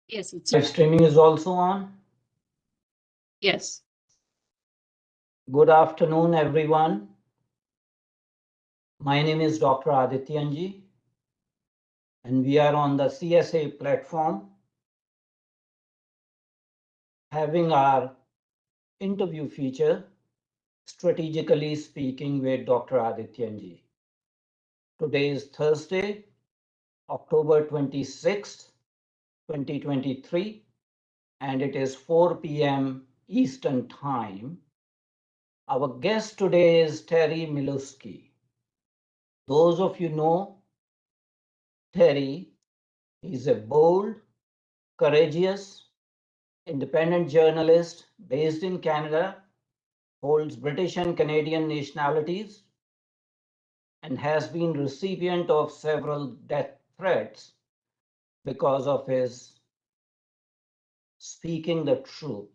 Yes, it's Live streaming is also on. yes. Good afternoon, everyone. My name is Dr. Adityanjee, and we are on the CSA platform having our interview feature, Strategically Speaking with Dr. Adityanjee. Today is Thursday, October 26th, 2023, and it is 4 p.m. Eastern Time. Our guest today is Terry Milewski. Those of you know Terry. He's a bold, courageous, independent journalist based in Canada, holds British and Canadian nationalities, and has been recipient of several death threats because of his speaking the truth.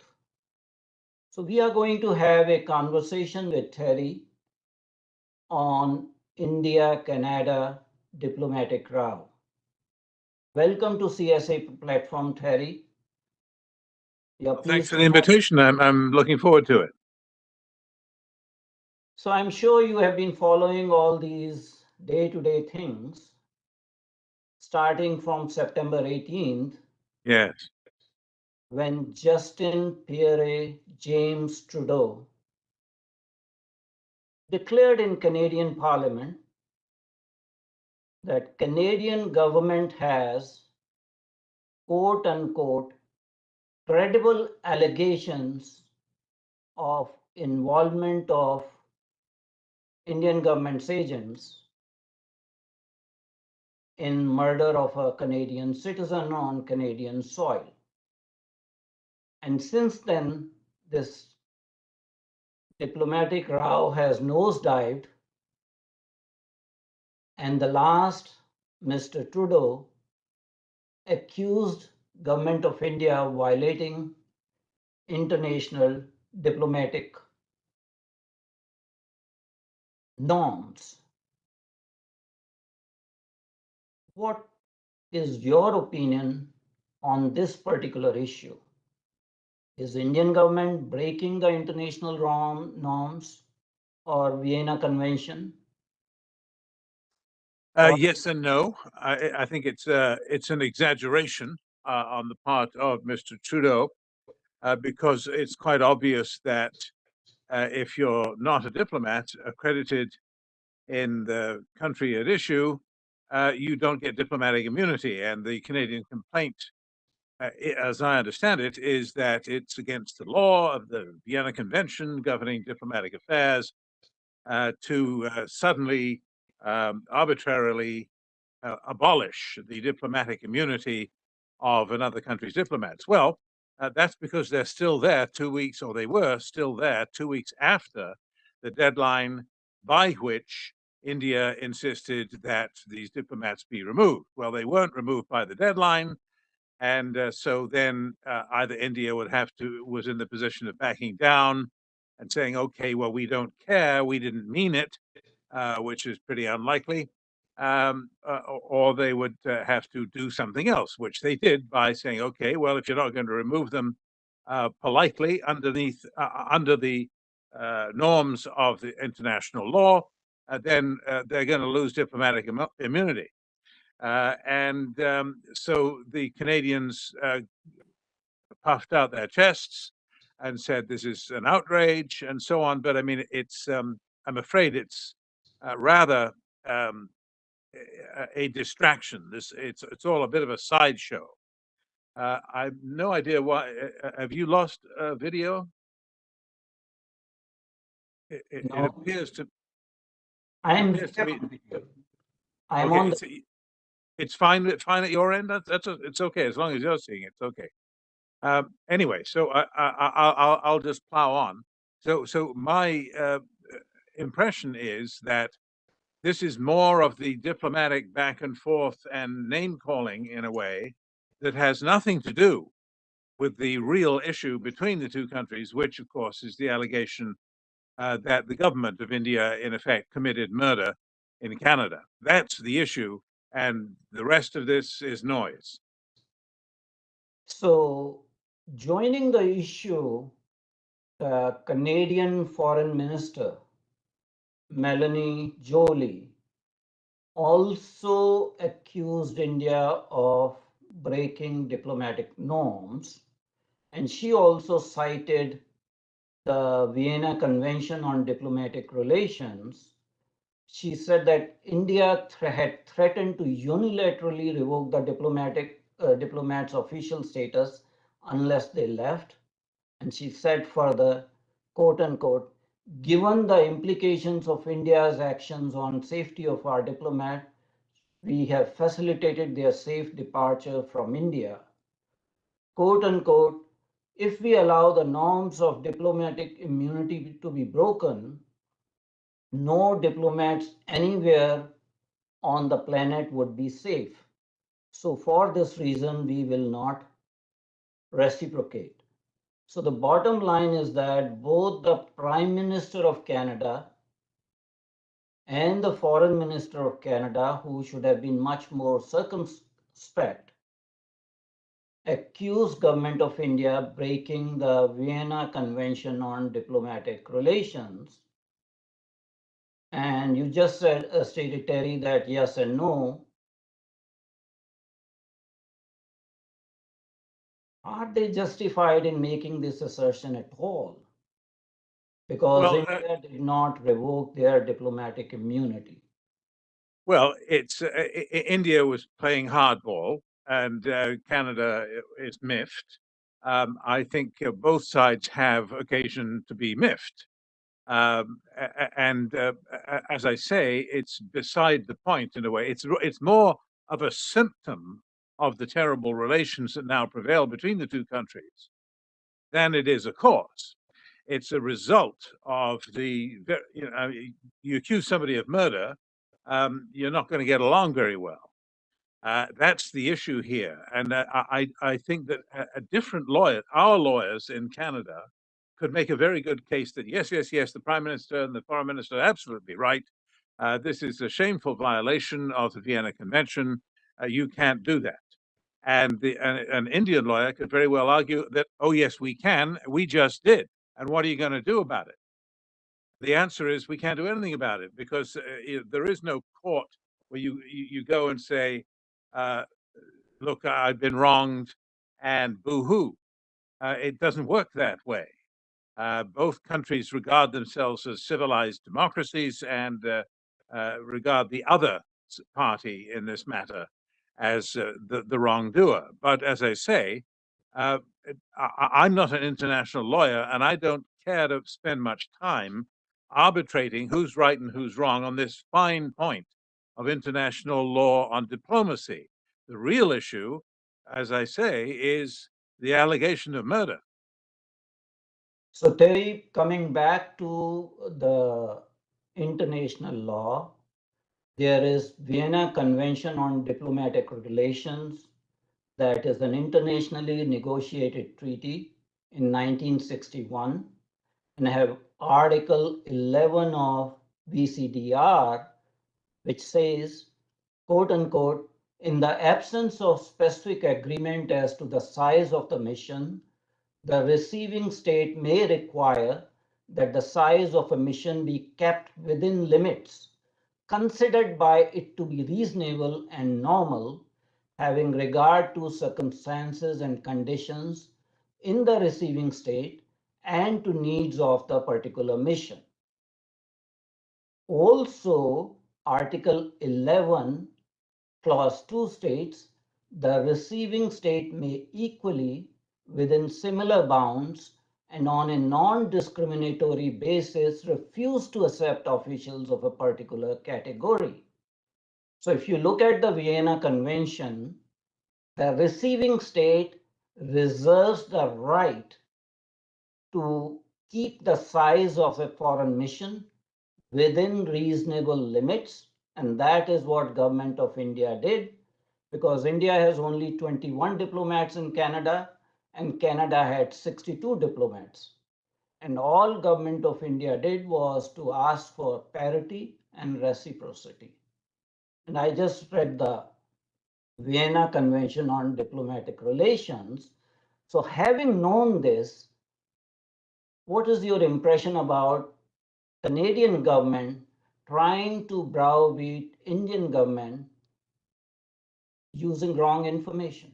So we are going to have a conversation with Terry on India-Canada diplomatic row. Welcome to CSA platform, Terry. Well, thanks for the invitation. I'm looking forward to it. So I'm sure you have been following all these day-to-day things, starting from September 18th, Yes. when Justin Pierre James Trudeau declared in Canadian Parliament that Canadian government has, quote unquote, credible allegations of involvement of Indian government's agents in murder of a Canadian citizen on Canadian soil. And since then, this diplomatic row has nosedived, and the last, Mr. Trudeau, accused Government of India of violating international diplomatic norms. What is your opinion on this particular issue? Is Indian government breaking the international norms or Vienna Convention? Yes and no. I think it's an exaggeration on the part of Mr. Trudeau, because it's quite obvious that if you're not a diplomat accredited in the country at issue, you don't get diplomatic immunity. And the Canadian complaint, as I understand it, is that it's against the law of the Vienna Convention governing diplomatic affairs to suddenly, arbitrarily abolish the diplomatic immunity of another country's diplomats. Well, that's because they're still there 2 weeks, or they were still there 2 weeks after the deadline by which India insisted that these diplomats be removed. Well, they weren't removed by the deadline. And so then either India was in the position of backing down and saying, okay, well, we don't care, we didn't mean it, which is pretty unlikely, or they would have to do something else, which they did by saying, okay, well, if you're not going to remove them politely under the norms of the international law, then they're going to lose diplomatic immunity. So the Canadians puffed out their chests and said, this is an outrage and so on. But I mean, it's, I'm afraid it's rather a distraction. It's all a bit of a sideshow. I have no idea why. Have you lost video? It No. appears to. I'm Appears to be. I'm Okay, on the, it's fine at your end. It's okay as long as you're seeing it. It's okay. Anyway, so I'll just plow on. So my impression is that this is more of the diplomatic back and forth and name calling in a way that has nothing to do with the real issue between the two countries, which of course is the allegation that the government of India in effect committed murder in Canada. That's the issue, and the rest of this is noise. So, joining the issue, the Canadian Foreign Minister, Melanie Joly, also accused India of breaking diplomatic norms. And she also cited the Vienna Convention on Diplomatic Relations. She said that India had threatened to unilaterally revoke the diplomats' official status unless they left. And she said further, quote unquote, given the implications of India's actions on safety of our diplomat, we have facilitated their safe departure from India. Quote unquote, if we allow the norms of diplomatic immunity to be broken, no diplomats anywhere on the planet would be safe. So for this reason, we will not reciprocate. So the bottom line is that both the Prime Minister of Canada and the Foreign Minister of Canada, who should have been much more circumspect, accused government of India breaking the Vienna Convention on Diplomatic Relations. And you just stated, Terry, that yes and no. Are they justified in making this assertion at all? Because Well, India did not revoke their diplomatic immunity. well, it's India was playing hardball, and Canada is miffed. I think both sides have occasion to be miffed. And as I say, it's beside the point in a way. It's more of a symptom of the terrible relations that now prevail between the two countries than it is a cause. It's a result of you accuse somebody of murder, you're not going to get along very well. That's the issue here, and I think that a different lawyer, our lawyers in Canada, could make a very good case that yes, yes, yes, the Prime Minister and the Foreign Minister are absolutely right. This is a shameful violation of the Vienna Convention. You can't do that. And an Indian lawyer could very well argue that, oh yes, we can. We just did. And what are you going to do about it? The answer is we can't do anything about it because there is no court where you go and say, uh, "Look, I've been wronged," and boo-hoo. It doesn't work that way. Both countries regard themselves as civilized democracies and regard the other party in this matter as the wrongdoer. But as I say, uh, I'm not an international lawyer, and I don't care to spend much time arbitrating who's right and who's wrong on this fine point of international law on diplomacy. The real issue, as I say, is the allegation of murder. So Terry, coming back to the international law, there is Vienna Convention on Diplomatic Relations, that is an internationally negotiated treaty in 1961, and I have Article 11 of VCDR, which says, quote unquote, in the absence of specific agreement as to the size of the mission, the receiving state may require that the size of a mission be kept within limits considered by it to be reasonable and normal, having regard to circumstances and conditions in the receiving state and to needs of the particular mission. Also, Article 11, Clause 2 states, the receiving state may equally, within similar bounds and on a non-discriminatory basis, refuse to accept officials of a particular category. So if you look at the Vienna Convention, the receiving state reserves the right to keep the size of a foreign mission within reasonable limits, and that is what government of India did, because India has only 21 diplomats in Canada and Canada had 62 diplomats. And all government of India did was to ask for parity and reciprocity. And I just read the Vienna Convention on Diplomatic Relations, So having known this, what is your impression about Canadian government trying to browbeat Indian government using wrong information?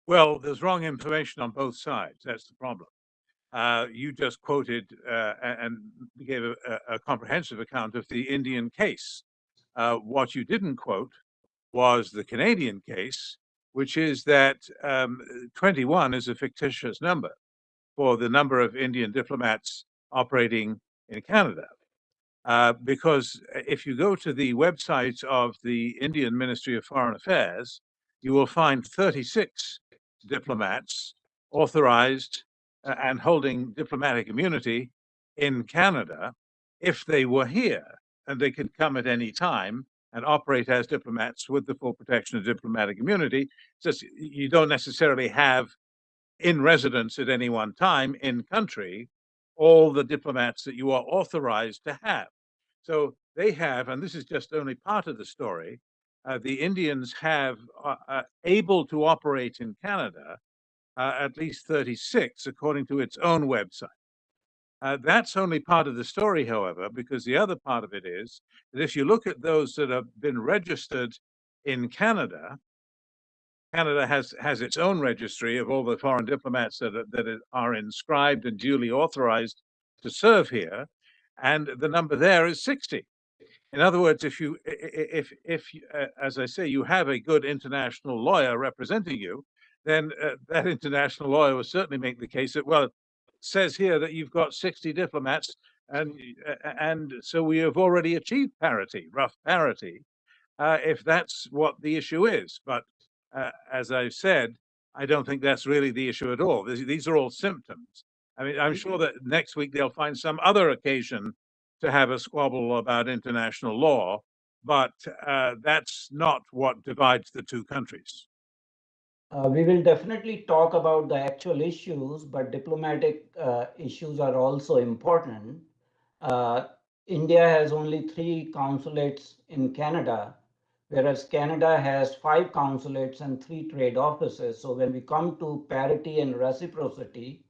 Well, there's wrong information on both sides. That's the problem. You just quoted and gave a comprehensive account of the Indian case. What you didn't quote was the Canadian case, which is that 21 is a fictitious number for the number of Indian diplomats operating in Canada. Because if you go to the website of the Indian Ministry of Foreign Affairs, you will find 36 diplomats authorized and holding diplomatic immunity in Canada if they were here, and they could come at any time and operate as diplomats with the full protection of diplomatic immunity. Just you don't necessarily have in residence at any one time in country all the diplomats that you are authorized to have. So they have, and this is just only part of the story, the Indians have able to operate in Canada at least 36, according to its own website. That's only part of the story, however, because the other part of it is that if you look at those that have been registered in Canada, Canada has its own registry of all the foreign diplomats that are inscribed and duly authorized to serve here, and the number there is 60. In other words, as I say, you have a good international lawyer representing you, then that international lawyer will certainly make the case that, well, it says here that you've got 60 diplomats, and so we have already achieved parity, rough parity, if that's what the issue is. But as I've said, I don't think that's really the issue at all. These are all symptoms. I mean, I'm sure that next week they'll find some other occasion to have a squabble about international law, but that's not what divides the two countries. We will definitely talk about the actual issues, but diplomatic issues are also important. Uh, India has only 3 consulates in Canada, whereas Canada has 5 consulates and 3 trade offices. So when we come to parity and reciprocity,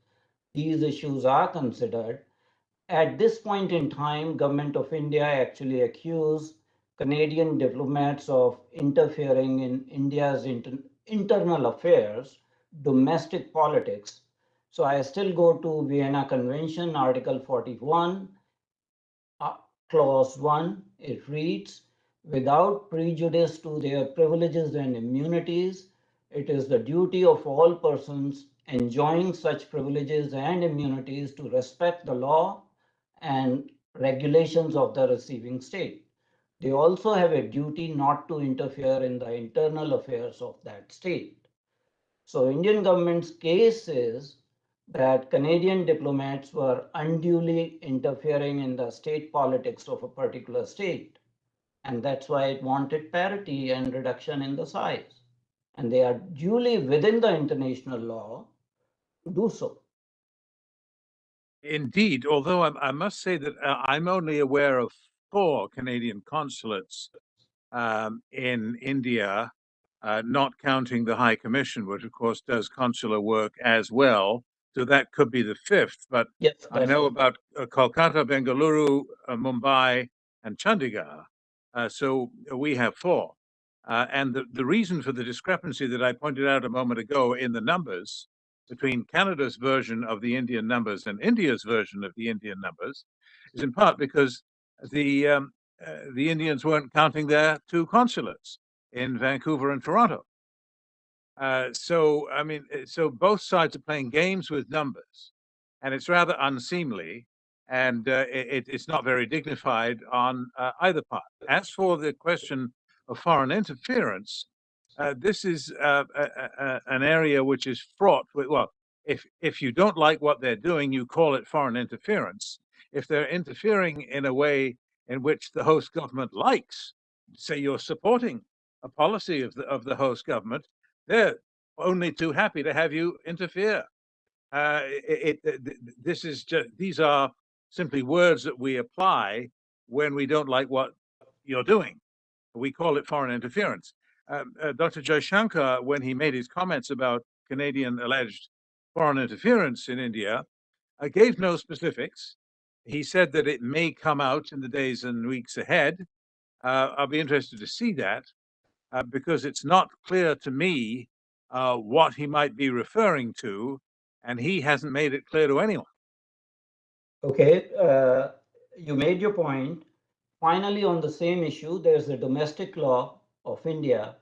these issues are considered. At this point in time, Government of India actually accused Canadian diplomats of interfering in India's internal affairs, domestic politics. So I still go to Vienna Convention, Article 41, Clause 1. It reads, without prejudice to their privileges and immunities, it is the duty of all persons enjoying such privileges and immunities to respect the law and regulations of the receiving state. They also have a duty not to interfere in the internal affairs of that state. So Indian government's case is that Canadian diplomats were unduly interfering in the state politics of a particular state. And that's why it wanted parity and reduction in the size. And they are duly within the international law to do so. Indeed, although I must say that I'm only aware of 4 Canadian consulates in India, not counting the High Commission, which of course does consular work as well. So that could be the 5th, but Yes, I know about Kolkata, Bengaluru, Mumbai, and Chandigarh. So we have 4. And the reason for the discrepancy that I pointed out a moment ago in the numbers between Canada's version of the Indian numbers and India's version of the Indian numbers is in part because the Indians weren't counting their 2 consulates in Vancouver and Toronto. So, I mean, so both sides are playing games with numbers, and it's rather unseemly, and it's not very dignified on either part. As for the question of foreign interference, this is an area which is fraught with, well, if you don't like what they're doing, you call it foreign interference. If they're interfering in a way in which the host government likes, say you're supporting a policy of the host government, they're only too happy to have you interfere. This is just, these are simply words that we apply when we don't like what you're doing. We call it foreign interference. Dr. Jaishankar, when he made his comments about Canadian alleged foreign interference in India, gave no specifics. He said that it may come out in the days and weeks ahead. I'll be interested to see that because it's not clear to me what he might be referring to, and he hasn't made it clear to anyone. Okay, you made your point. Finally, on the same issue, there's the domestic law of India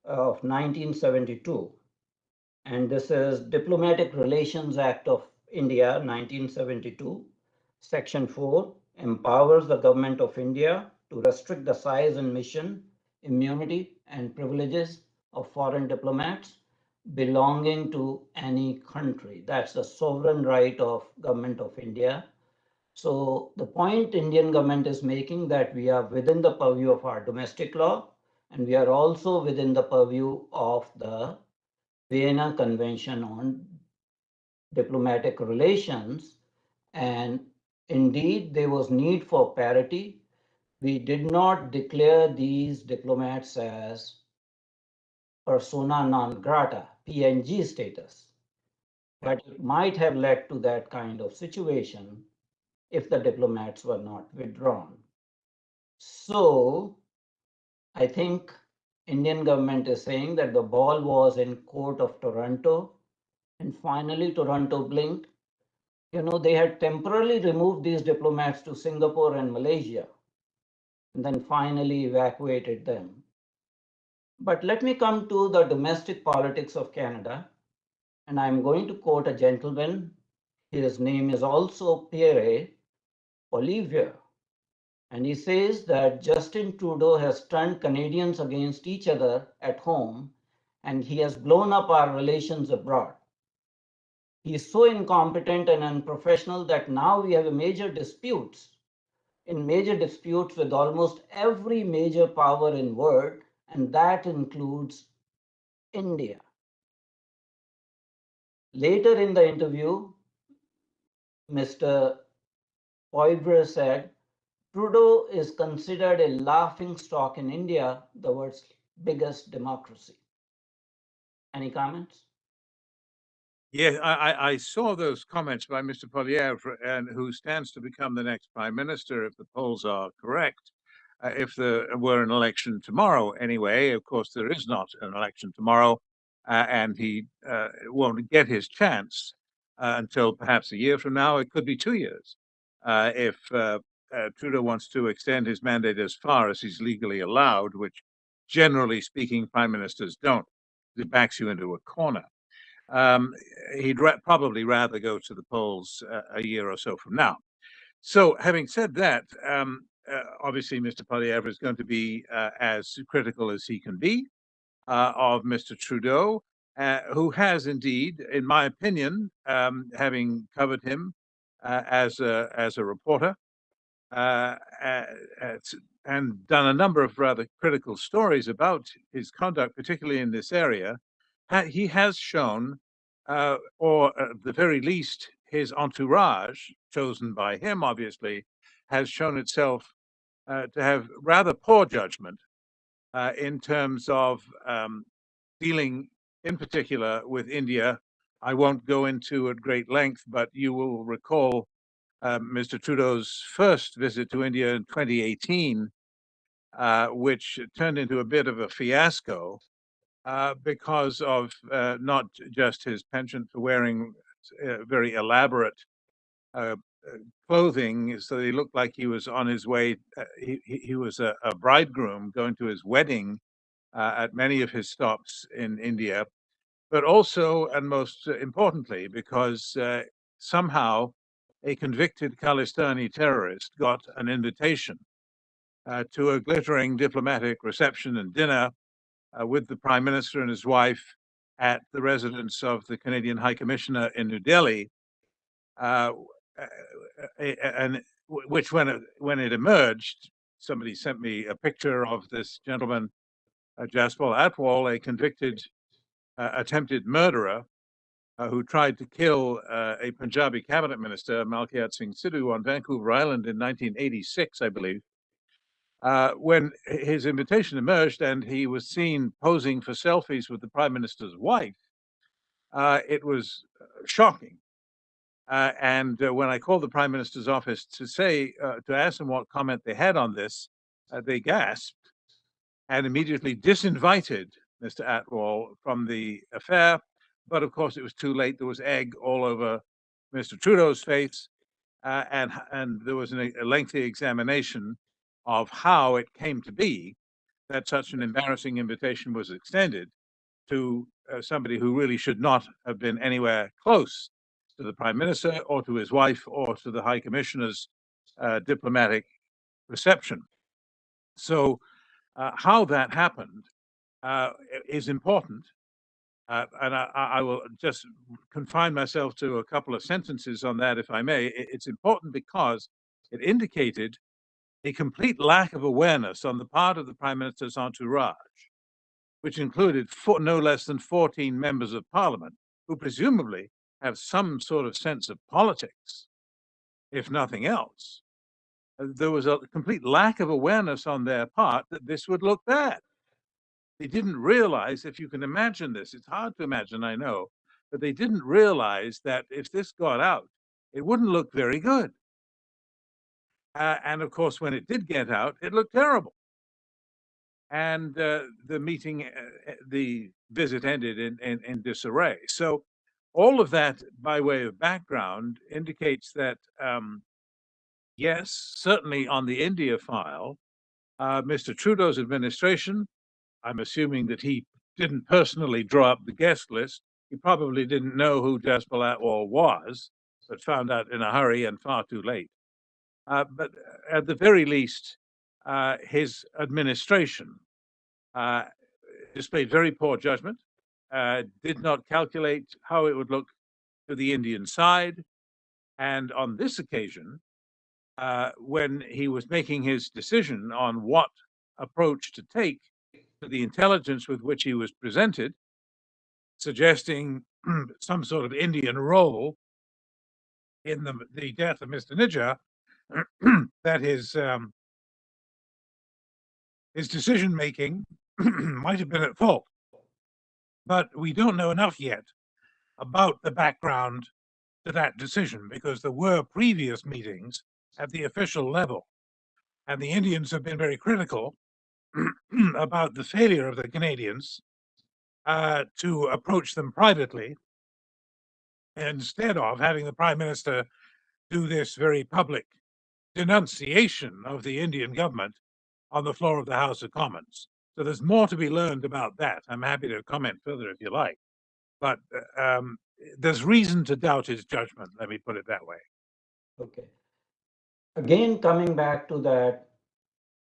of 1972. And this is Diplomatic Relations Act of India, 1972. Section 4 empowers the government of India to restrict the size and mission, immunity, and privileges of foreign diplomats belonging to any country. That's the sovereign right of government of India. So the point Indian government is making that we are within the purview of our domestic law, and we are also within the purview of the Vienna Convention on Diplomatic Relations. And indeed, there was need for parity. We did not declare these diplomats as persona non grata, PNG status, but it might have led to that kind of situation if the diplomats were not withdrawn. So I think Indian government is saying that the ball was in court of Toronto, and finally Toronto blinked. You know, they had temporarily removed these diplomats to Singapore and Malaysia, and then finally evacuated them. But let me come to the domestic politics of Canada, and I'm going to quote a gentleman. His name is also Pierre Olivier. And he says that Justin Trudeau has turned Canadians against each other at home, and he has blown up our relations abroad. He is so incompetent and unprofessional that now we have major disputes with almost every major power in the world, and that includes India. Later in the interview, Mr. Poivre said, Trudeau is considered a laughing stock in India, the world's biggest democracy. Any comments? Yeah, I saw those comments by Mr. Poilievre, and who stands to become the next prime minister if the polls are correct. If there were an election tomorrow, anyway, of course there is not an election tomorrow, and he won't get his chance until perhaps a year from now. It could be 2 years if Trudeau wants to extend his mandate as far as he's legally allowed, which generally speaking, prime ministers don't. It backs you into a corner. He'd probably rather go to the polls a year or so from now. So, having said that, obviously Mr. Poilievre is going to be as critical as he can be of Mr. Trudeau, who has indeed, in my opinion, having covered him as a reporter, and done a number of rather critical stories about his conduct, particularly in this area, he has shown, or at the very least, his entourage, chosen by him, obviously, has shown itself to have rather poor judgment in terms of dealing, in particular, with India. I won't go into at great length, but you will recall Mr. Trudeau's first visit to India in 2018, which turned into a bit of a fiasco because of not just his penchant for wearing very elaborate clothing, so he looked like he was on his way. He was a bridegroom going to his wedding at many of his stops in India, but also, and most importantly, because somehow a convicted Khalistani terrorist got an invitation to a glittering diplomatic reception and dinner with the Prime Minister and his wife at the residence of the Canadian High Commissioner in New Delhi, and which, when it emerged, somebody sent me a picture of this gentleman, Jaspal Atwal, a convicted attempted murderer who tried to kill a Punjabi cabinet minister, Malkiat Singh Sidhu, on Vancouver Island in 1986, I believe. When his invitation emerged and he was seen posing for selfies with the Prime Minister's wife, it was shocking. And when I called the Prime Minister's office to ask them what comment they had on this, they gasped and immediately disinvited Mr. Atwal from the affair. But of course, it was too late. There was egg all over Mr. Trudeau's face, and there was a lengthy examination of how it came to be that such an embarrassing invitation was extended to somebody who really should not have been anywhere close to the Prime Minister or to his wife or to the High Commissioner's diplomatic reception. So how that happened is important. And I will just confine myself to a couple of sentences on that, if I may. It's important because it indicated a complete lack of awareness on the part of the Prime Minister's entourage, which included no less than 14 members of Parliament, who presumably have some sort of sense of politics, if nothing else. There was a complete lack of awareness on their part that this would look bad. They didn't realize, if you can imagine this, it's hard to imagine, I know, but they didn't realize that if this got out, it wouldn't look very good. And of course, when it did get out, it looked terrible. And the visit ended in disarray. So all of that, by way of background, indicates that, yes, certainly on the India file, Mr. Trudeau's administration, I'm assuming that he didn't personally draw up the guest list. He probably didn't know who Jaspal Atwal was, but found out in a hurry and far too late. But at the very least, his administration displayed very poor judgment, did not calculate how it would look to the Indian side. And on this occasion, when he was making his decision on what approach to take to the intelligence with which he was presented, suggesting some sort of Indian role in the death of Mr. Nijjar, that his decision-making might have been at fault. But we don't know enough yet about the background to that decision, because there were previous meetings at the official level, and the Indians have been very critical about the failure of the Canadians to approach them privately instead of having the Prime Minister do this very public denunciation of the Indian government on the floor of the House of Commons. So there's more to be learned about that. I'm happy to comment further if you like. But there's reason to doubt his judgment, let me put it that way. Okay. Again, coming back to that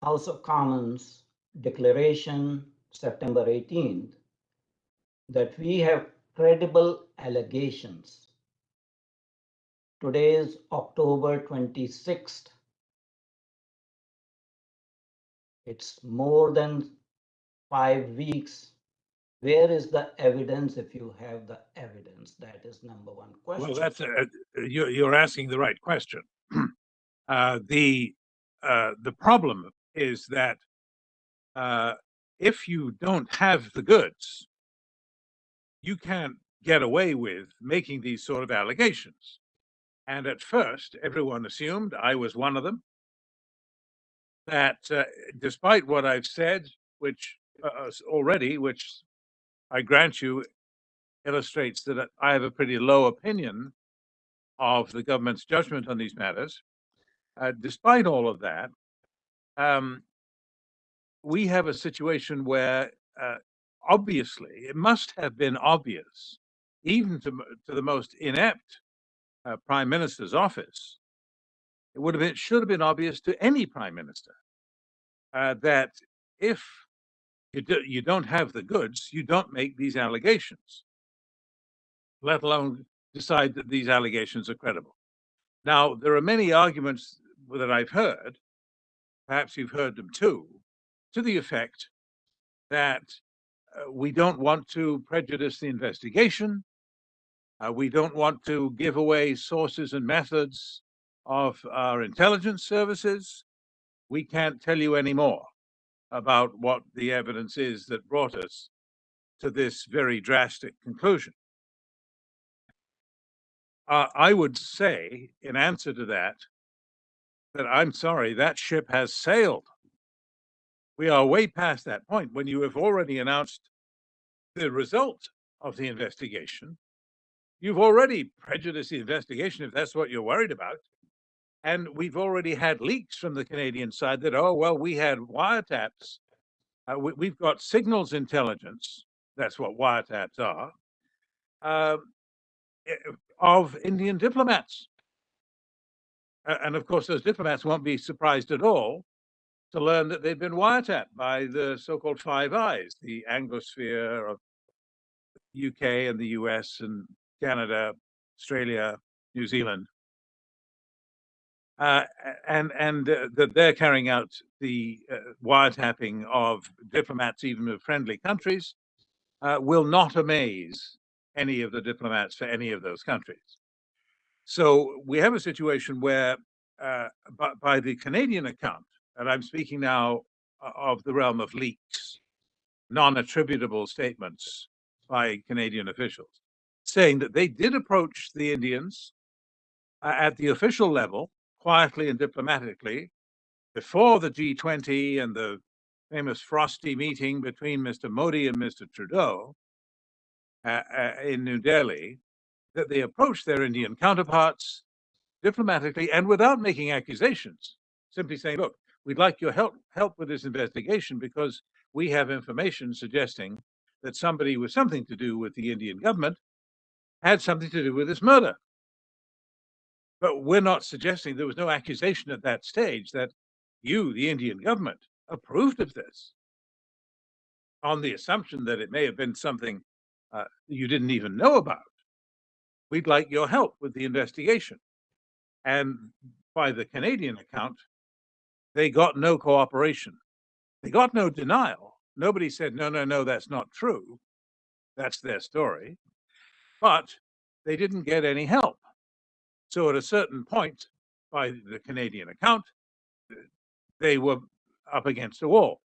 House of Commons declaration, September 18th, that we have credible allegations. Today is October 26th. It's more than 5 weeks. Where is the evidence if you have the evidence? That is number one question. Well, that's you're asking the right question. The problem is that if you don't have the goods, you can't get away with making these sort of allegations. And at first, everyone assumed, I was one of them, that despite what I've said, which which I grant you illustrates that I have a pretty low opinion of the government's judgment on these matters, despite all of that, we have a situation where obviously it must have been obvious, even to the most inept Prime Minister's office, it should have been obvious to any Prime Minister that if you don't have the goods, you don't make these allegations, let alone decide that these allegations are credible. Now, there are many arguments that I've heard, perhaps you've heard them too, to the effect that we don't want to prejudice the investigation. We don't want to give away sources and methods of our intelligence services. We can't tell you any more about what the evidence is that brought us to this very drastic conclusion. I would say, in answer to that, that I'm sorry, that ship has sailed. We are way past that point when you have already announced the result of the investigation. You've already prejudiced the investigation, if that's what you're worried about. And we've already had leaks from the Canadian side that, oh, well, we had wiretaps. We've got signals intelligence. That's what wiretaps are. Of Indian diplomats. And of course, those diplomats won't be surprised at all to learn that they've been wiretapped by the so-called Five Eyes, the Anglosphere of the UK and the US and Canada, Australia, New Zealand. And that they're carrying out the wiretapping of diplomats, even of friendly countries, will not amaze any of the diplomats for any of those countries. So we have a situation where, by the Canadian account, and I'm speaking now of the realm of leaks, non-attributable statements by Canadian officials, saying that they did approach the Indians at the official level, quietly and diplomatically, before the G20 and the famous frosty meeting between Mr. Modi and Mr. Trudeau in New Delhi, that they approached their Indian counterparts diplomatically and without making accusations, simply saying, look, we'd like your help with this investigation because we have information suggesting that somebody with something to do with the Indian government had something to do with this murder. But we're not suggesting, there was no accusation at that stage that you, the Indian government, approved of this, on the assumption that it may have been something you didn't even know about. We'd like your help with the investigation. And by the Canadian account, they got no cooperation. They got no denial. Nobody said, no, no, no, that's not true. That's their story. But they didn't get any help. So at a certain point, by the Canadian account, they were up against a wall.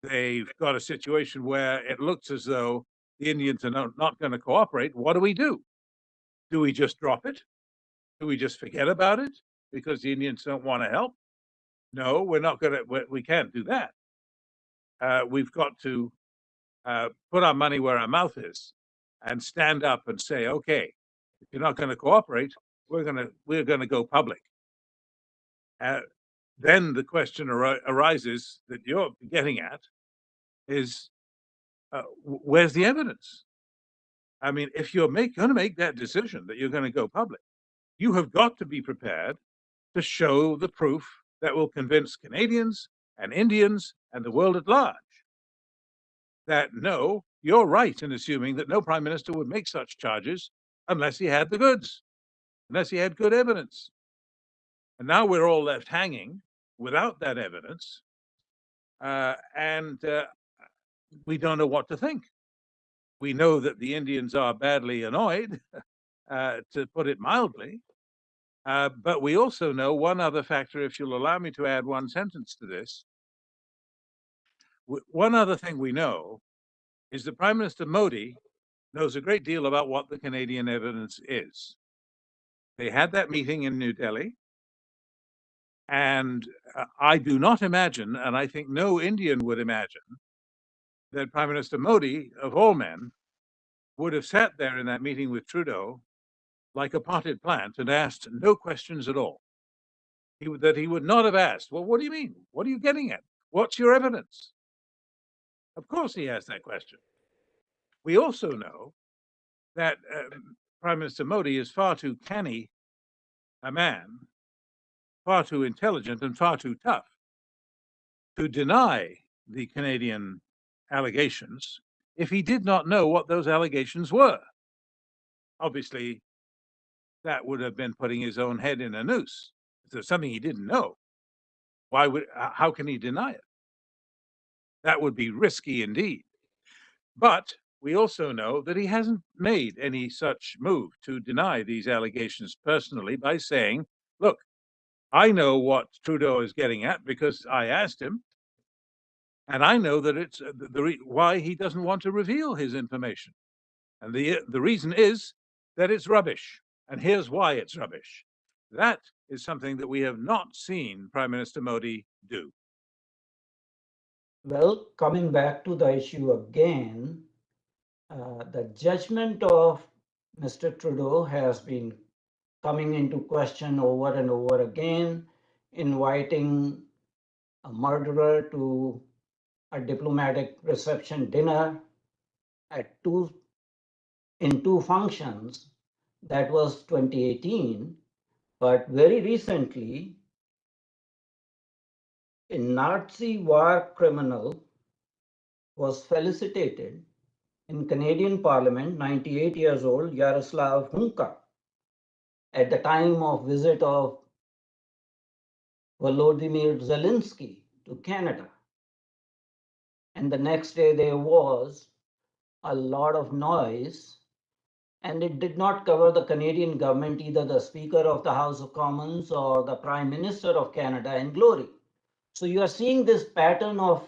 They've got a situation where it looks as though the Indians are not going to cooperate. What do we do? Do we just drop it? Do we just forget about it because the Indians don't want to help? No, we're not going to, we can't do that. We've got to put our money where our mouth is and stand up and say, okay, if you're not going to cooperate, we're going to go public. Then the question arises that you're getting at is, where's the evidence? I mean, if you're going to make that decision that you're going to go public, you have got to be prepared to show the proof that will convince Canadians and Indians and the world at large that no, you're right in assuming that no prime minister would make such charges unless he had the goods, unless he had good evidence. And now we're all left hanging without that evidence, and we don't know what to think. We know that the Indians are badly annoyed, to put it mildly, but we also know one other factor, if you'll allow me to add one sentence to this. One other thing we know is that Prime Minister Modi knows a great deal about what the Canadian evidence is. They had that meeting in New Delhi, and I do not imagine, and I think no Indian would imagine, that Prime Minister Modi, of all men, would have sat there in that meeting with Trudeau like a potted plant and asked no questions at all. He would not have asked, well, what do you mean? What are you getting at? What's your evidence? Of course he asked that question. We also know that Prime Minister Modi is far too canny a man, far too intelligent and far too tough to deny the Canadian allegations if he did not know what those allegations were. Obviously, that would have been putting his own head in a noose. If there's something he didn't know, how can he deny it? That would be risky indeed. But we also know that he hasn't made any such move to deny these allegations personally by saying, look, I know what Trudeau is getting at because I asked him, and I know that it's why he doesn't want to reveal his information. And the reason is that it's rubbish. and here's why it's rubbish. That is something that we have not seen Prime Minister Modi do. Well, coming back to the issue again, the judgment of Mr. Trudeau has been coming into question over and over again, inviting a murderer to a diplomatic reception dinner in two functions. That was 2018, but very recently, a Nazi war criminal was felicitated in Canadian Parliament, 98 years old, Yaroslav Hunka, at the time of visit of Volodymyr Zelensky to Canada. And the next day there was a lot of noise, and it did not cover the Canadian government, either the Speaker of the House of Commons or the Prime Minister of Canada in glory. So you are seeing this pattern of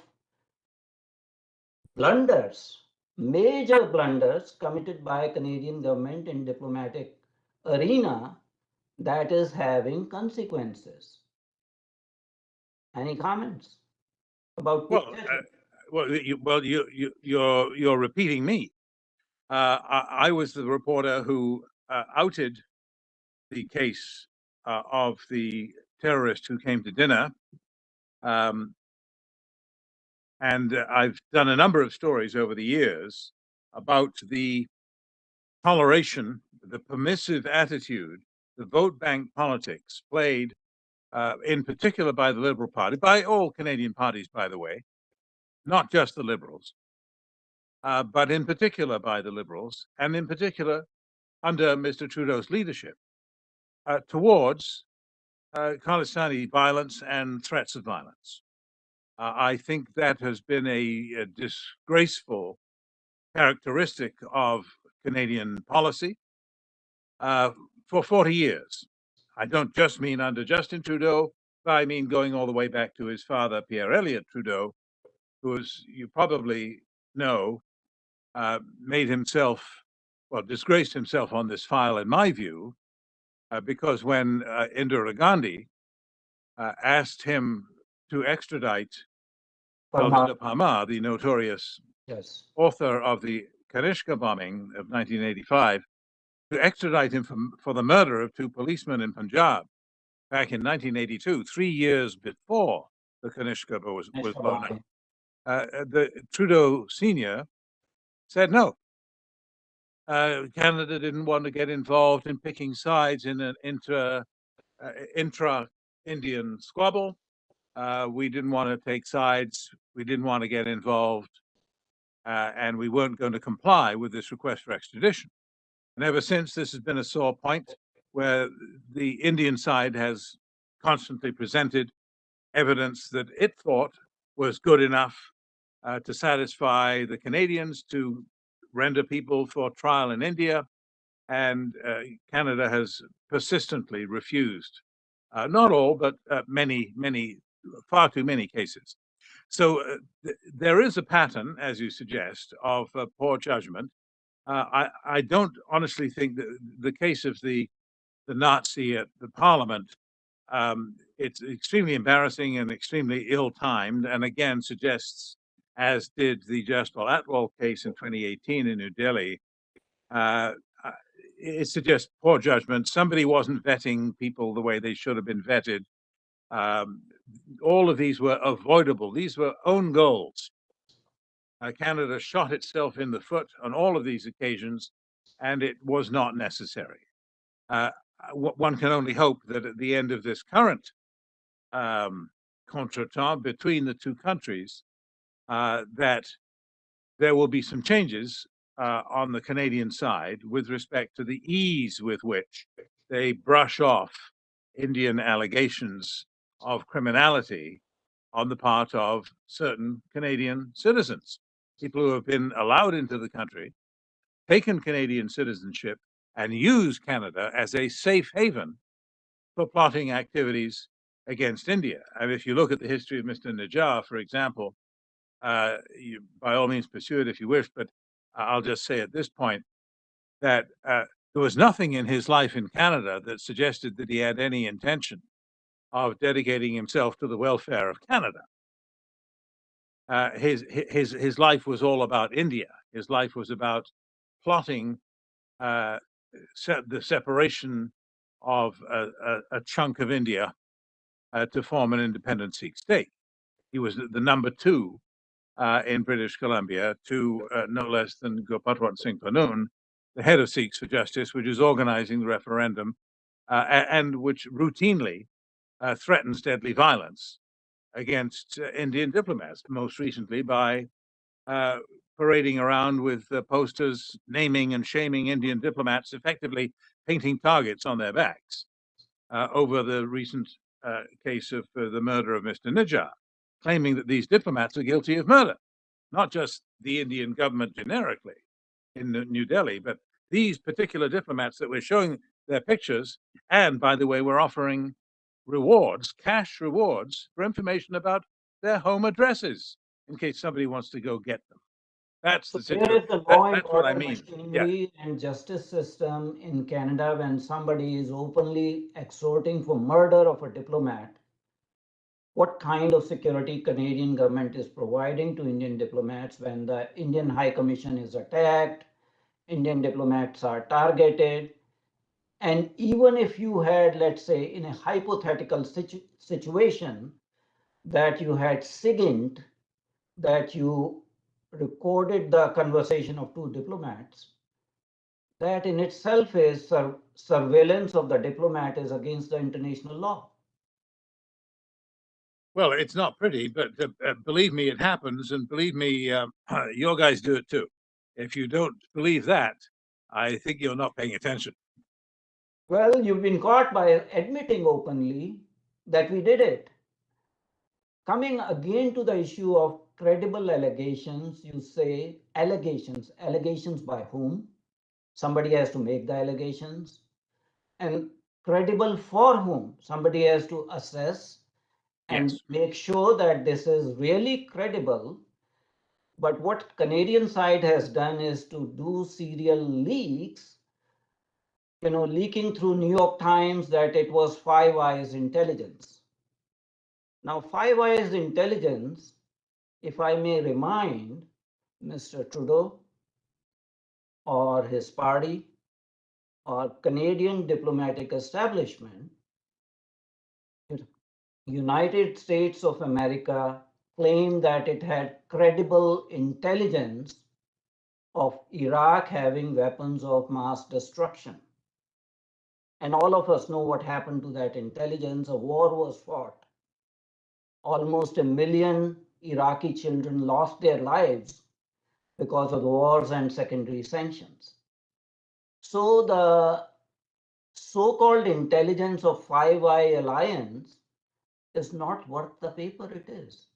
blunders, major blunders committed by Canadian government in diplomatic arena that is having consequences. Any comments about Well, you're repeating me. I was the reporter who outed the case of the terrorist who came to dinner. And I've done a number of stories over the years about the toleration, the permissive attitude, the vote bank politics played in particular by the Liberal Party, by all Canadian parties, by the way, not just the Liberals, but in particular by the Liberals, and in particular under Mr. Trudeau's leadership, towards Khalistani violence and threats of violence. I think that has been a disgraceful characteristic of Canadian policy for 40 years. I don't just mean under Justin Trudeau, but I mean going all the way back to his father, Pierre Elliott Trudeau, who, as you probably know, disgraced himself on this file, in my view, because when Indira Gandhi asked him to extradite Alvin Parmar, the notorious author of the Kanishka bombing of 1985, to extradite him for the murder of two policemen in Punjab back in 1982, 3 years before the Kanishka was blown up. The Trudeau Sr. said no. Canada didn't want to get involved in picking sides in an intra-Indian squabble. We didn't want to take sides. We didn't want to get involved. And we weren't going to comply with this request for extradition. And ever since, this has been a sore point where the Indian side has constantly presented evidence that it thought was good enough to satisfy the Canadians to render people for trial in India. And Canada has persistently refused. Not all, but many, far too many cases. So there is a pattern, as you suggest, of poor judgment. I don't honestly think that the case of the Nazi at the Parliament, it's extremely embarrassing and extremely ill-timed, and again suggests, as did the Jaspal Atwal case in 2018 in New Delhi, it suggests poor judgment. Somebody wasn't vetting people the way they should have been vetted. All of these were avoidable. These were own goals. Canada shot itself in the foot on all of these occasions, and it was not necessary. One can only hope that at the end of this current contretemps between the two countries, that there will be some changes on the Canadian side with respect to the ease with which they brush off Indian allegations of criminality on the part of certain Canadian citizens, people who have been allowed into the country, taken Canadian citizenship, and use Canada as a safe haven for plotting activities against India. And if you look at the history of Mr. Najjar, for example, you by all means pursue it if you wish, but I'll just say at this point that There was nothing in his life in Canada that suggested that he had any intention of dedicating himself to the welfare of Canada. His life was all about India. His life was about plotting the separation of a chunk of India to form an independent Sikh state. He was the number two in British Columbia to no less than Gopatwant Singh Panun, the head of Sikhs for Justice, which is organizing the referendum and which routinely threatens deadly violence against Indian diplomats, most recently by parading around with posters naming and shaming Indian diplomats, effectively painting targets on their backs over the recent case of the murder of Mr. Nijjar, claiming that these diplomats are guilty of murder, not just the Indian government generically in New Delhi, but these particular diplomats that we're showing their pictures. And by the way, we're offering rewards, cash rewards for information about their home addresses in case somebody wants to go get them. That's So the there situation. is the law and That's what I order mean. Yeah. machinery and justice system in Canada when somebody is openly exhorting for murder of a diplomat. What kind of security Canadian government is providing to Indian diplomats when the Indian High Commission is attacked, Indian diplomats are targeted, and even if you had, let's say, in a hypothetical situation that you had SIGINT, that you recorded the conversation of two diplomats, that in itself is surveillance of the diplomat is against the international law. Well, it's not pretty, but believe me, it happens, and believe me, your guys do it too. If you don't believe that, I think you're not paying attention. Well, you've been caught by admitting openly that we did it. Coming again to the issue of credible allegations, you say allegations. Allegations by whom? Somebody has to make the allegations. And credible for whom? Somebody has to assess and Yes. make sure that this is really credible. But what Canadian side has done is to do serial leaks, leaking through New York Times that it was Five Eyes intelligence. Now, Five Eyes intelligence, if I may remind Mr. Trudeau or his party or Canadian diplomatic establishment, United States of America claimed that it had credible intelligence of Iraq having weapons of mass destruction. And all of us know what happened to that intelligence. A war was fought. Almost 1 million Iraqi children lost their lives because of the wars and secondary sanctions. So the so-called intelligence of Five Eye Alliance is not worth the paper it is.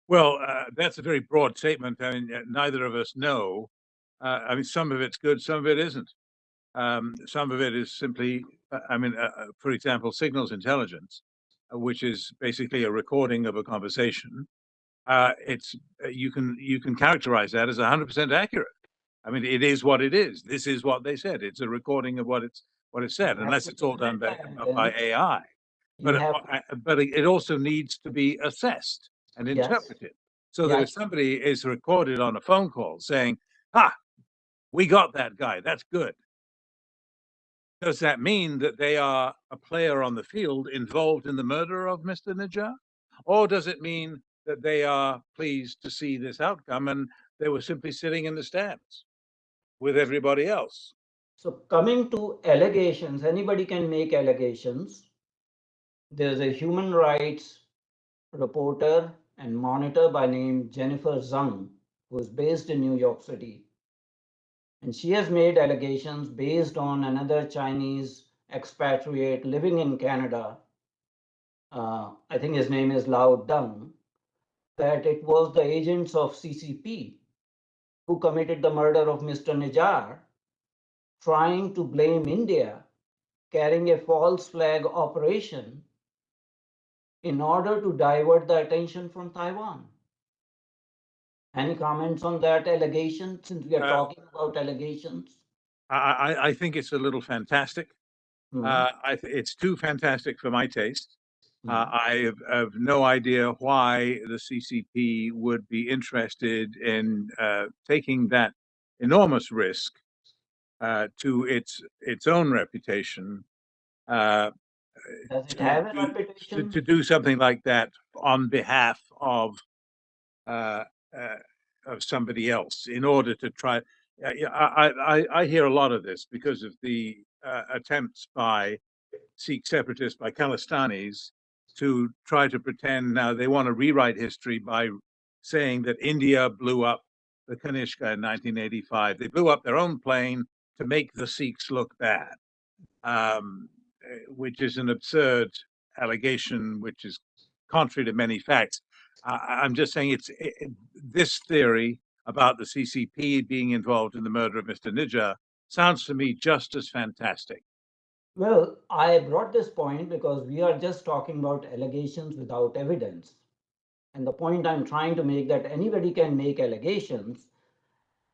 Well, that's a very broad statement. I mean, neither of us know. I mean, some of it's good, some of it isn't. Some of it is simply, for example, signals intelligence, which is basically a recording of a conversation. You can characterize that as 100% accurate. I mean, it is what it is. This is what they said. It's a recording of what it said, unless it's all done by AI. But it also needs to be assessed and interpreted, so that if somebody is recorded on a phone call saying, we got that guy, that's good. Does that mean that they are a player on the field involved in the murder of Mr. Nijjar? Or does it mean that they are pleased to see this outcome and they were simply sitting in the stands with everybody else? So coming to allegations, anybody can make allegations. There's a human rights reporter and monitor by name Jennifer Zang, who is based in New York City. And she has made allegations based on another Chinese expatriate living in Canada. I think his name is Lao Deng, that it was the agents of CCP who committed the murder of Mr. Nijjar, trying to blame India, carrying a false flag operation in order to divert the attention from Taiwan. Any comments on that allegation, since we are talking about allegations? I think it's a little fantastic. Hmm. It's too fantastic for my taste. Hmm. I have no idea why the CCP would be interested in taking that enormous risk to its own reputation uh, Does it to, have a reputation? to do something like that on behalf uh, uh, of somebody else in order to try. Yeah, I hear a lot of this because of the attempts by Sikh separatists, by Khalistanis, to try to pretend now they want to rewrite history by saying that India blew up the Kanishka in 1985. They blew up their own plane to make the Sikhs look bad, which is an absurd allegation, which is contrary to many facts. I'm just saying this theory about the CCP being involved in the murder of Mr. Nijjar sounds to me just as fantastic. Well, I brought this point because we are just talking about allegations without evidence. And the point I'm trying to make that anybody can make allegations.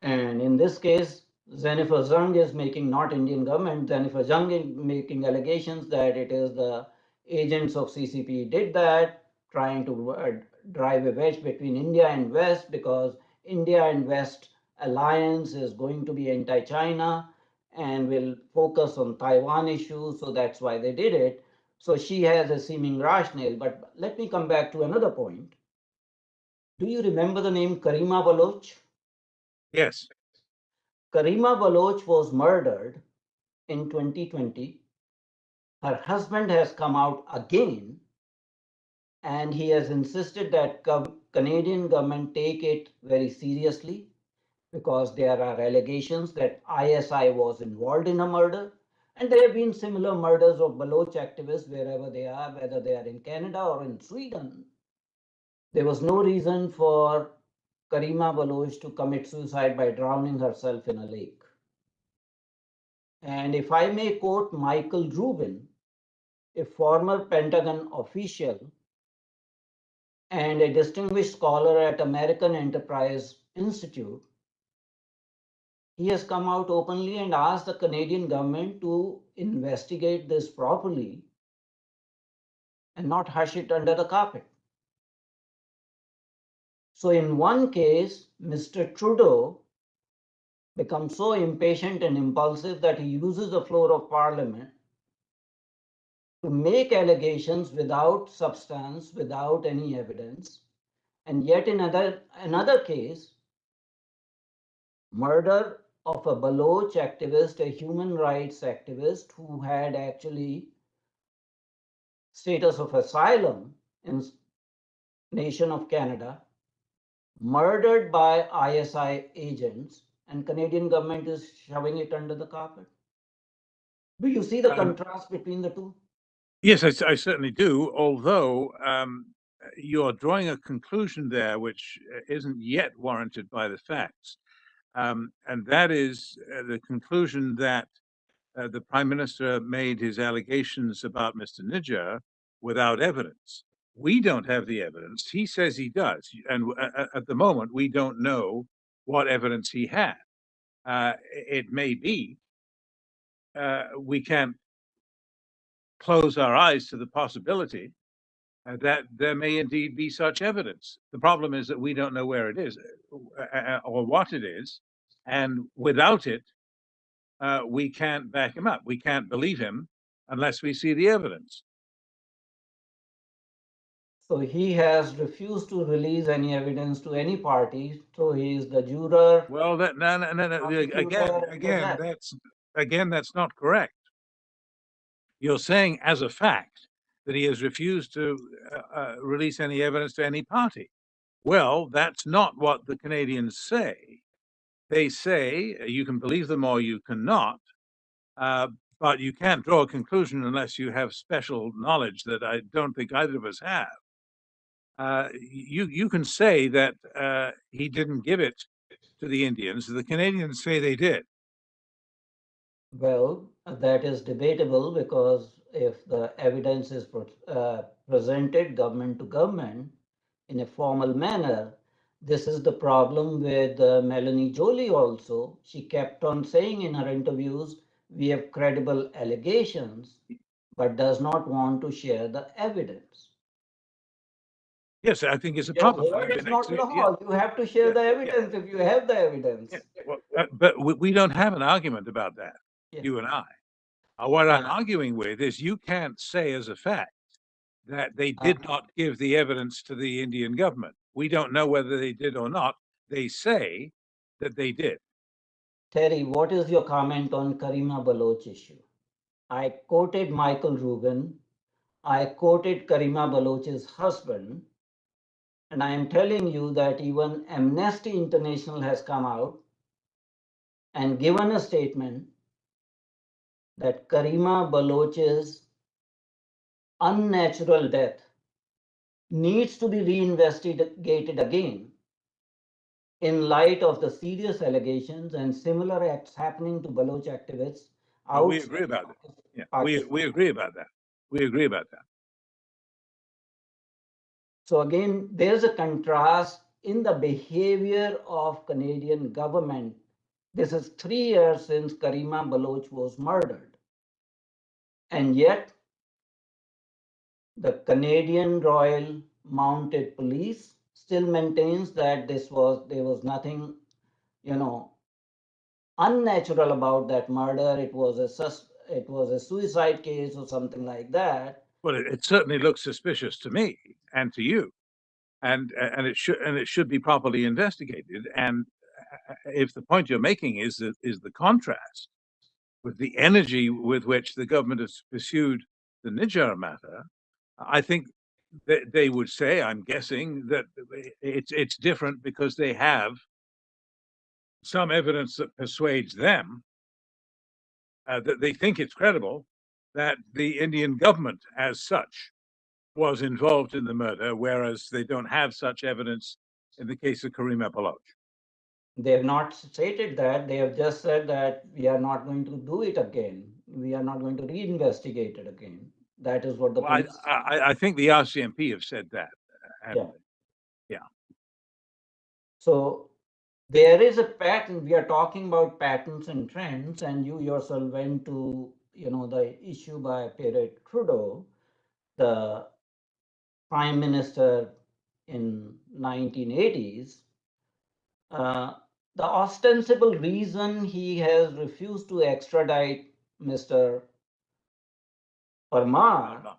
And in this case, Jennifer Zung is making, not Indian government, Jennifer Zung is making allegations that it is the agents of CCP did that, trying to drive a wedge between India and West because India and West alliance is going to be anti-China and will focus on Taiwan issues. So that's why they did it. So she has a seeming rationale. But let me come back to another point. Do you remember the name Karima Baloch? Yes. Karima Baloch was murdered in 2020. Her husband has come out again and he has insisted that Canadian government take it very seriously because there are allegations that ISI was involved in a murder. And there have been similar murders of Baloch activists wherever they are, whether they are in Canada or in Sweden. There was no reason for Karima Baloch to commit suicide by drowning herself in a lake. And if I may quote Michael Rubin, a former Pentagon official and a distinguished scholar at American Enterprise Institute, he has come out openly and asked the Canadian government to investigate this properly and not hush it under the carpet. So, in one case, Mr. Trudeau becomes so impatient and impulsive that he uses the floor of Parliament to make allegations without substance, without any evidence. And yet, in another case, murder of a Baloch activist, a human rights activist who had actually status of asylum in nation of Canada, murdered by ISI agents, and Canadian government is shoving it under the carpet. Do you see the contrast between the two? Yes, I certainly do. Although you're drawing a conclusion there which isn't yet warranted by the facts, and that is the conclusion that the Prime Minister made his allegations about Mr. Nijjar without evidence. We don't have the evidence. He says he does, and at the moment we don't know what evidence he had. It may be we can't close our eyes to the possibility that there may indeed be such evidence. The problem is that we don't know where it is or what it is, and without it, we can't back him up. We can't believe him unless we see the evidence. So he has refused to release any evidence to any party. So he is the juror. Well, that no. Again, that's not correct. You're saying as a fact that he has refused to release any evidence to any party. Well, that's not what the Canadians say. They say you can believe them or you cannot, but you can't draw a conclusion unless you have special knowledge that I don't think either of us have. You can say that he didn't give it to the Indians. The Canadians say they did. Well, that is debatable because if the evidence is presented government to government in a formal manner, This is the problem with Melanie Jolie also. She kept on saying in her interviews, we have credible allegations, but does not want to share the evidence. Yes, I think it's a Your problem. I word mean, is not yeah, law. You have to share yeah, the yeah, evidence if you have the evidence. yeah. Well, but we don't have an argument about that, Yeah. you and I. What I'm Uh, arguing with is you can't say as a fact that they did not give the evidence to the Indian government. We don't know whether they did or not. They say that they did. Terry, what is your comment on Karima Baloch issue? I quoted Michael Rubin. I quoted Karima Baloch's husband. And I am telling you that even Amnesty International has come out and given a statement that Karima Baloch's unnatural death needs to be reinvestigated again in light of the serious allegations and similar acts happening to Baloch activists We agree outside about it. Yeah, Pakistan. we agree about that. We agree about that. So again, there's a contrast in the behavior of Canadian government. This is 3 years since Karima Baloch was murdered. And yet the Canadian Royal Mounted Police still maintains that there was nothing, unnatural about that murder. It was a suicide case or something like that. Well, it certainly looks suspicious to me and to you, and it should be properly investigated. And if the point you're making is the contrast with the energy with which the government has pursued the Niger matter, I think that they would say, I'm guessing, that it's different because they have some evidence that persuades them that they think it's credible that the Indian government, as such, was involved in the murder, whereas they don't have such evidence in the case of Karima Baloch. They have not stated that. They have just said that we are not going to do it again. We are not going to reinvestigate it again. That is what the Well, police. I think the RCMP have said that. Yeah. Yeah. So there is a pattern. We are talking about patterns and trends, and you yourself went to the issue by Mr Trudeau, the prime minister in 1980s. The ostensible reason he has refused to extradite Mr. Parmar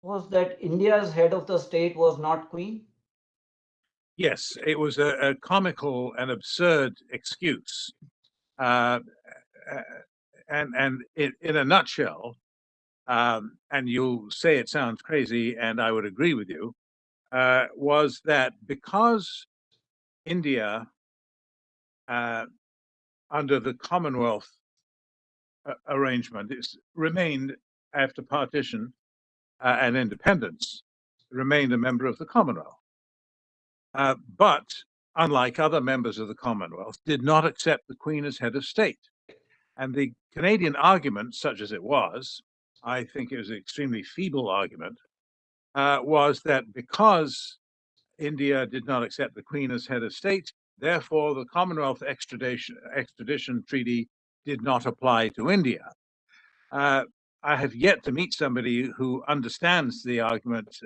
was that India's head of the state was not queen. Yes, it was a comical and absurd excuse. Uh, and in a nutshell, and you'll say it sounds crazy, and I would agree with you, was that because India, under the Commonwealth arrangement, remained after partition and independence, remained a member of the Commonwealth. But unlike other members of the Commonwealth, did not accept the Queen as head of state. And the Canadian argument, such as it was, I think it was an extremely feeble argument, was that because India did not accept the Queen as head of state, therefore the Commonwealth extradition treaty did not apply to India. I have yet to meet somebody who understands the argument.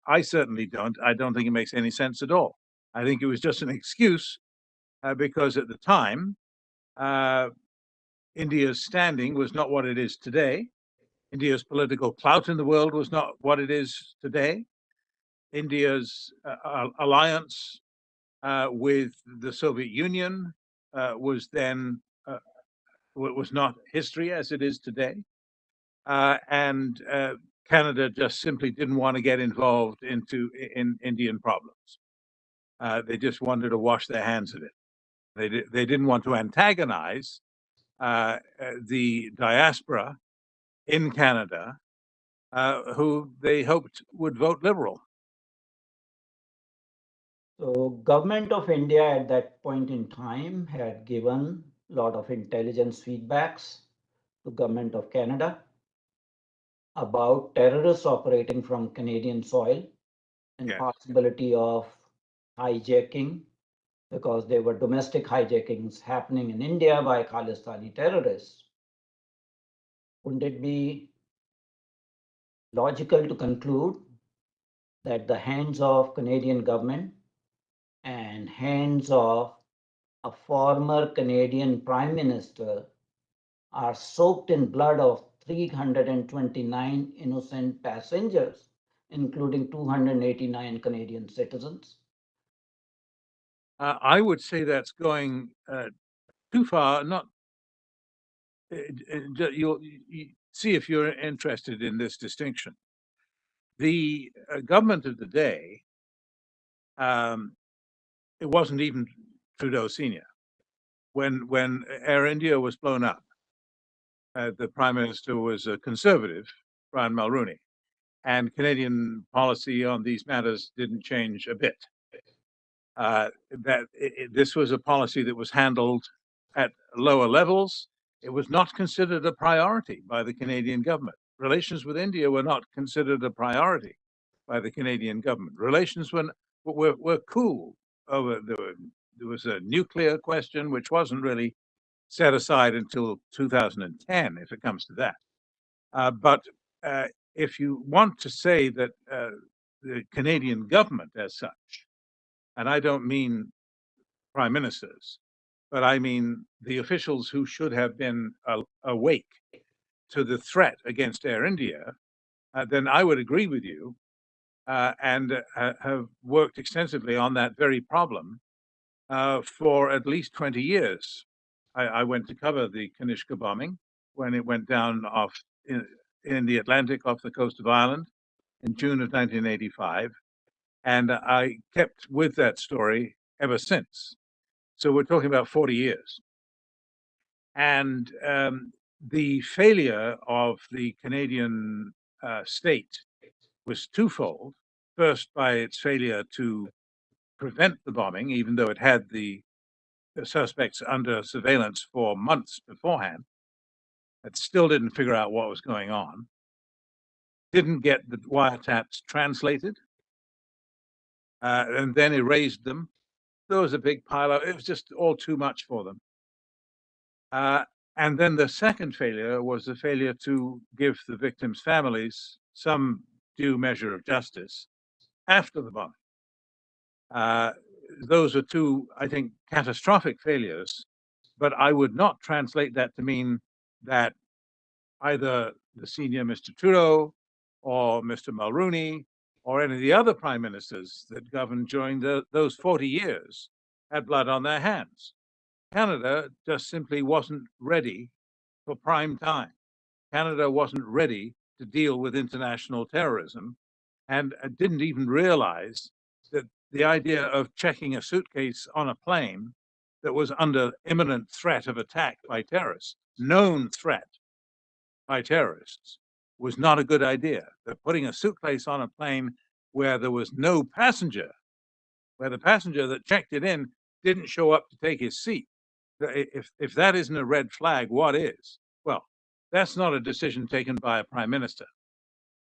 I certainly don't. I don't think it makes any sense at all. I think it was just an excuse because at the time, India's standing was not what it is today. India's political clout in the world was not what it is today. India's alliance with the Soviet Union was then was not history as it is today. And Canada just simply didn't want to get involved in Indian problems. They just wanted to wash their hands of it. They didn't want to antagonize the diaspora in Canada, who they hoped would vote Liberal. So government of India at that point in time had given a lot of intelligence feedbacks to government of Canada about terrorists operating from Canadian soil and Yeah. possibility of hijacking, because there were domestic hijackings happening in India by Khalistani terrorists. Wouldn't it be logical to conclude that the hands of Canadian government and hands of a former Canadian Prime Minister are soaked in blood of 329 innocent passengers, including 289 Canadian citizens? I would say that's going too far. Not you'll see if you're interested in this distinction. The government of the day, it wasn't even Trudeau Senior. When Air India was blown up, the Prime Minister was a conservative, Brian Mulroney, and Canadian policy on these matters didn't change a bit. This was a policy that was handled at lower levels. It was not considered a priority by the Canadian government. Relations with India were not considered a priority by the Canadian government. Relations were cool. There was a nuclear question, which wasn't really set aside until 2010, if it comes to that. But if you want to say that the Canadian government as such, and I don't mean prime ministers, but I mean the officials who should have been awake to the threat against Air India, then I would agree with you and have worked extensively on that very problem for at least 20 years. I went to cover the Kanishka bombing when it went down in the Atlantic off the coast of Ireland in June of 1985. And I kept with that story ever since. So we're talking about 40 years. And the failure of the Canadian state was twofold. First, by its failure to prevent the bombing, even though it had the suspects under surveillance for months beforehand. It still didn't figure out what was going on. Didn't get the wiretaps translated, and then erased them. There was a big pile of, it was just all too much for them. And then the second failure was the failure to give the victims' families some due measure of justice after the bombing. Those are two, I think, catastrophic failures, but I would not translate that to mean that either the senior Mr. Trudeau or Mr. Mulroney or any of the other prime ministers that governed during those 40 years had blood on their hands. Canada just simply wasn't ready for prime time. Canada wasn't ready to deal with international terrorism and didn't even realize that the idea of checking a suitcase on a plane that was under imminent threat of attack by terrorists, known threat by terrorists, was not a good idea. That putting a suitcase on a plane where there was no passenger, where the passenger that checked it in didn't show up to take his seat, if that isn't a red flag, what is? Well, that's not a decision taken by a prime minister.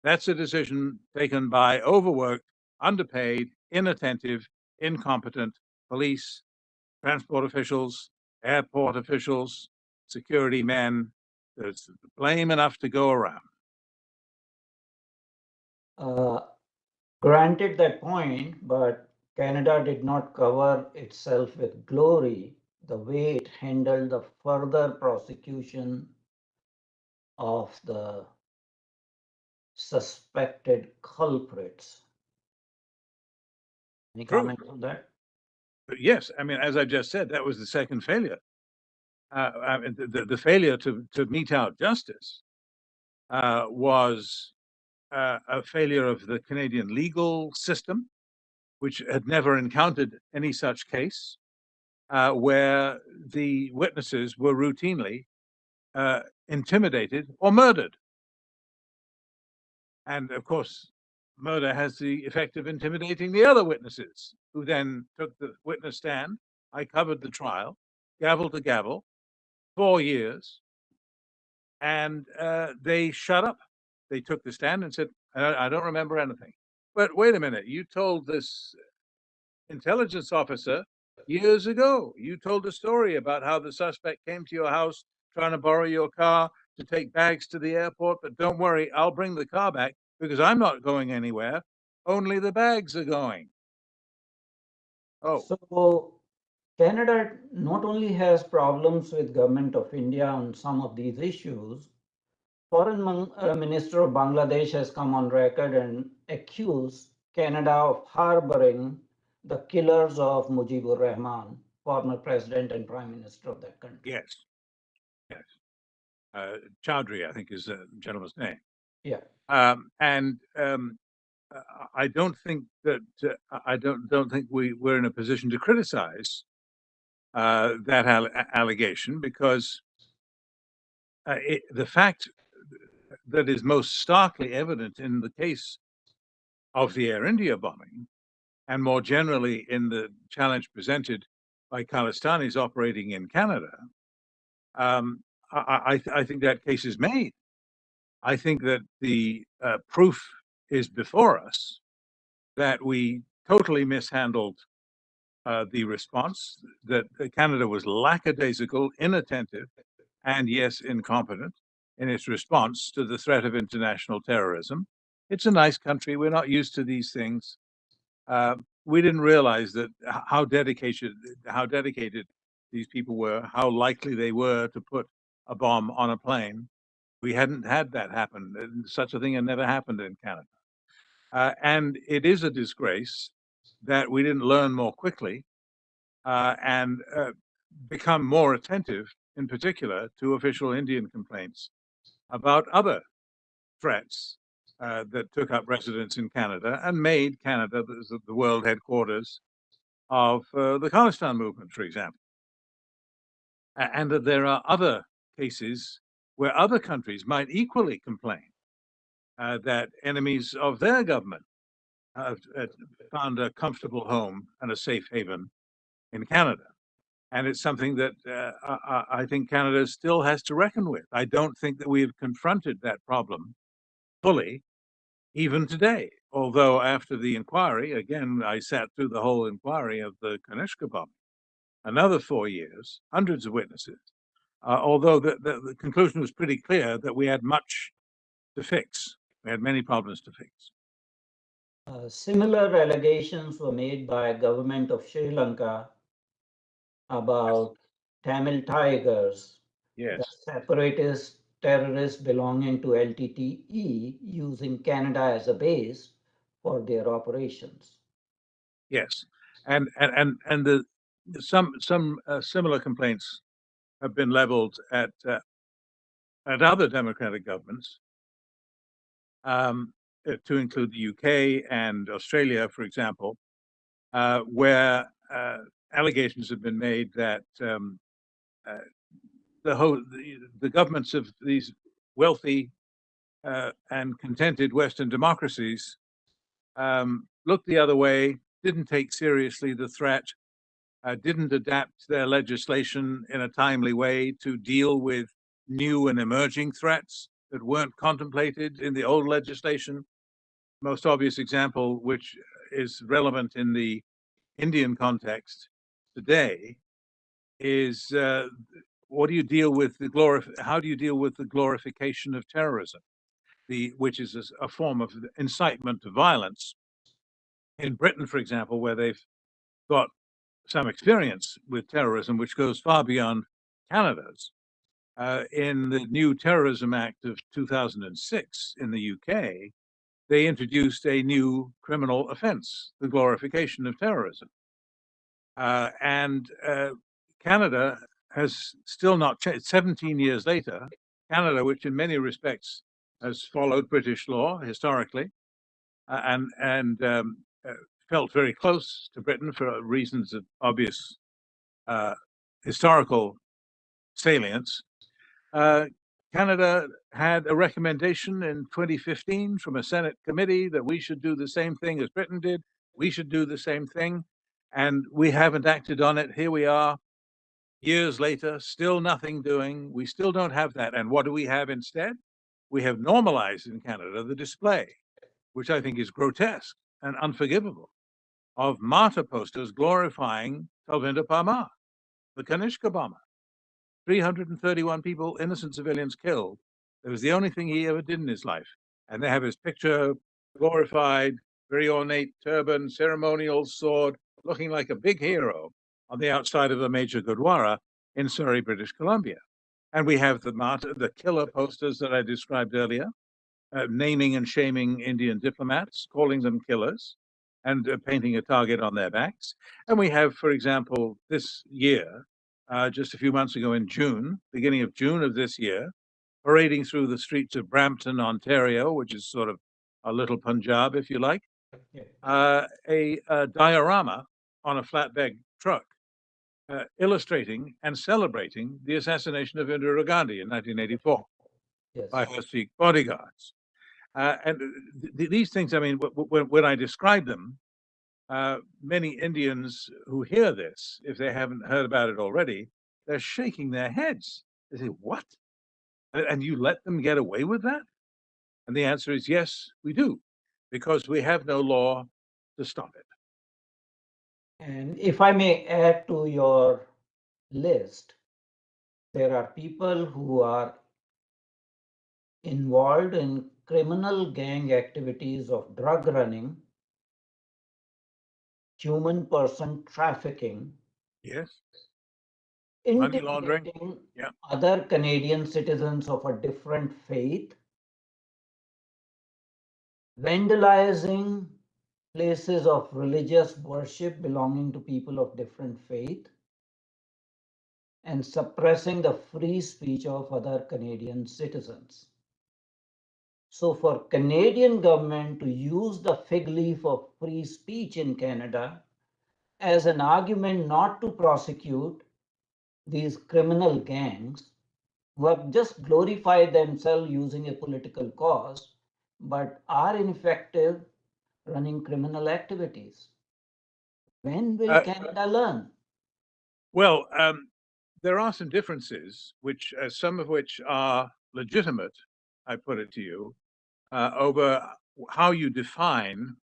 That's a decision taken by overworked, underpaid, inattentive, incompetent police, transport officials, airport officials, security men. There's blame enough to go around. Granted that point, but Canada did not cover itself with glory the way it handled the further prosecution of the suspected culprits. Any True. comments on that? But yes, I mean, as I just said, that was the second failure. I mean, the failure to mete out justice was a failure of the Canadian legal system, which had never encountered any such case, where the witnesses were routinely intimidated or murdered. And of course, murder has the effect of intimidating the other witnesses, who then took the witness stand. I covered the trial, gavel to gavel, 4 years, and they shut up. They took the stand and said, I don't remember anything. but wait a minute, you told this intelligence officer years ago, you told a story about how the suspect came to your house trying to borrow your car to take bags to the airport, but don't worry, I'll bring the car back because I'm not going anywhere. Only the bags are going. Oh, So Canada not only has problems with government of India on some of these issues, Foreign Minister of Bangladesh has come on record and accused Canada of harboring the killers of Mujibur Rahman, former president and prime minister of that country. yes, yes. Chowdhury, I think, is the gentleman's name. Yeah. I don't think that I don't think we're in a position to criticize that allegation because the fact that is most starkly evident in the case of the Air India bombing, and more generally in the challenge presented by Khalistanis operating in Canada, I think that case is made. I think that the proof is before us that we totally mishandled the response, that Canada was lackadaisical, inattentive, and yes, incompetent in its response to the threat of international terrorism. It's a nice country. We're not used to these things. We didn't realize that how dedicated these people were, how likely they were to put a bomb on a plane. We hadn't had that happen. Such a thing had never happened in Canada. And it is a disgrace that we didn't learn more quickly and become more attentive, in particular, to official Indian complaints about other threats that took up residence in Canada and made Canada the world headquarters of the Khalistan movement, for example. And that there are other cases where other countries might equally complain that enemies of their government have found a comfortable home and a safe haven in Canada. And it's something that I think Canada still has to reckon with. I don't think that we have confronted that problem fully, even today. Although after the inquiry, again, I sat through the whole inquiry of the Kanishka bombing, another 4 years, hundreds of witnesses. Although the conclusion was pretty clear that we had much to fix. We had many problems to fix. Similar allegations were made by government of Sri Lanka about Tamil Tigers, Yes. the separatist terrorists belonging to LTTE, using Canada as a base for their operations. Yes, and the some similar complaints have been leveled at other democratic governments, to include the UK and Australia, for example, where allegations have been made that the governments of these wealthy and contented Western democracies looked the other way, didn't take seriously the threat, didn't adapt their legislation in a timely way to deal with new and emerging threats that weren't contemplated in the old legislation. Most obvious example, which is relevant in the Indian context today, is how do you deal with the glorification of terrorism, which is a form of incitement to violence. In Britain, for example, where they've got some experience with terrorism, which goes far beyond Canada's. In the new Terrorism Act of 2006 in the UK, they introduced a new criminal offense, the glorification of terrorism. And Canada has still not changed. 17 years later, Canada, which in many respects has followed British law historically, and felt very close to Britain for reasons of obvious historical salience. Canada had a recommendation in 2015 from a Senate committee that we should do the same thing as Britain did. We should do the same thing. And we haven't acted on it. Here we are, years later, still nothing doing. We still don't have that. And what do we have instead? We have normalized in Canada the display, which I think is grotesque, and unforgivable of martyr posters glorifying Talvinder Parmar, the Kanishka bomber. 331 people, innocent civilians killed. It was the only thing he ever did in his life. And they have his picture glorified, very ornate turban, ceremonial sword, looking like a big hero on the outside of a major Gurdwara in Surrey, British Columbia. And we have the killer posters that I described earlier, naming and shaming Indian diplomats, calling them killers, and painting a target on their backs. And we have, for example, this year, just a few months ago in June, beginning of June of this year, parading through the streets of Brampton, Ontario, which is sort of a little Punjab, if you like, a diorama on a flatbed truck illustrating and celebrating the assassination of Indira Gandhi in 1984 by her Sikh bodyguards. And these things, I mean, when I describe them, many Indians who hear this, if they haven't heard about it already, they're shaking their heads. They say, "What? And you let them get away with that?" And the answer is yes, we do, because we have no law to stop it. And if I may add to your list, there are people who are involved in criminal gang activities of drug running, human person trafficking, Yes. Money laundering. intimidating Yeah. other Canadian citizens of a different faith, vandalizing places of religious worship belonging to people of different faith, and suppressing the free speech of other Canadian citizens. So for Canadian government to use the fig leaf of free speech in Canada as an argument not to prosecute these criminal gangs who have just glorified themselves using a political cause, but are ineffective running criminal activities. When will Canada learn? Well, there are some differences, which some of which are legitimate. I put it to you over how you define,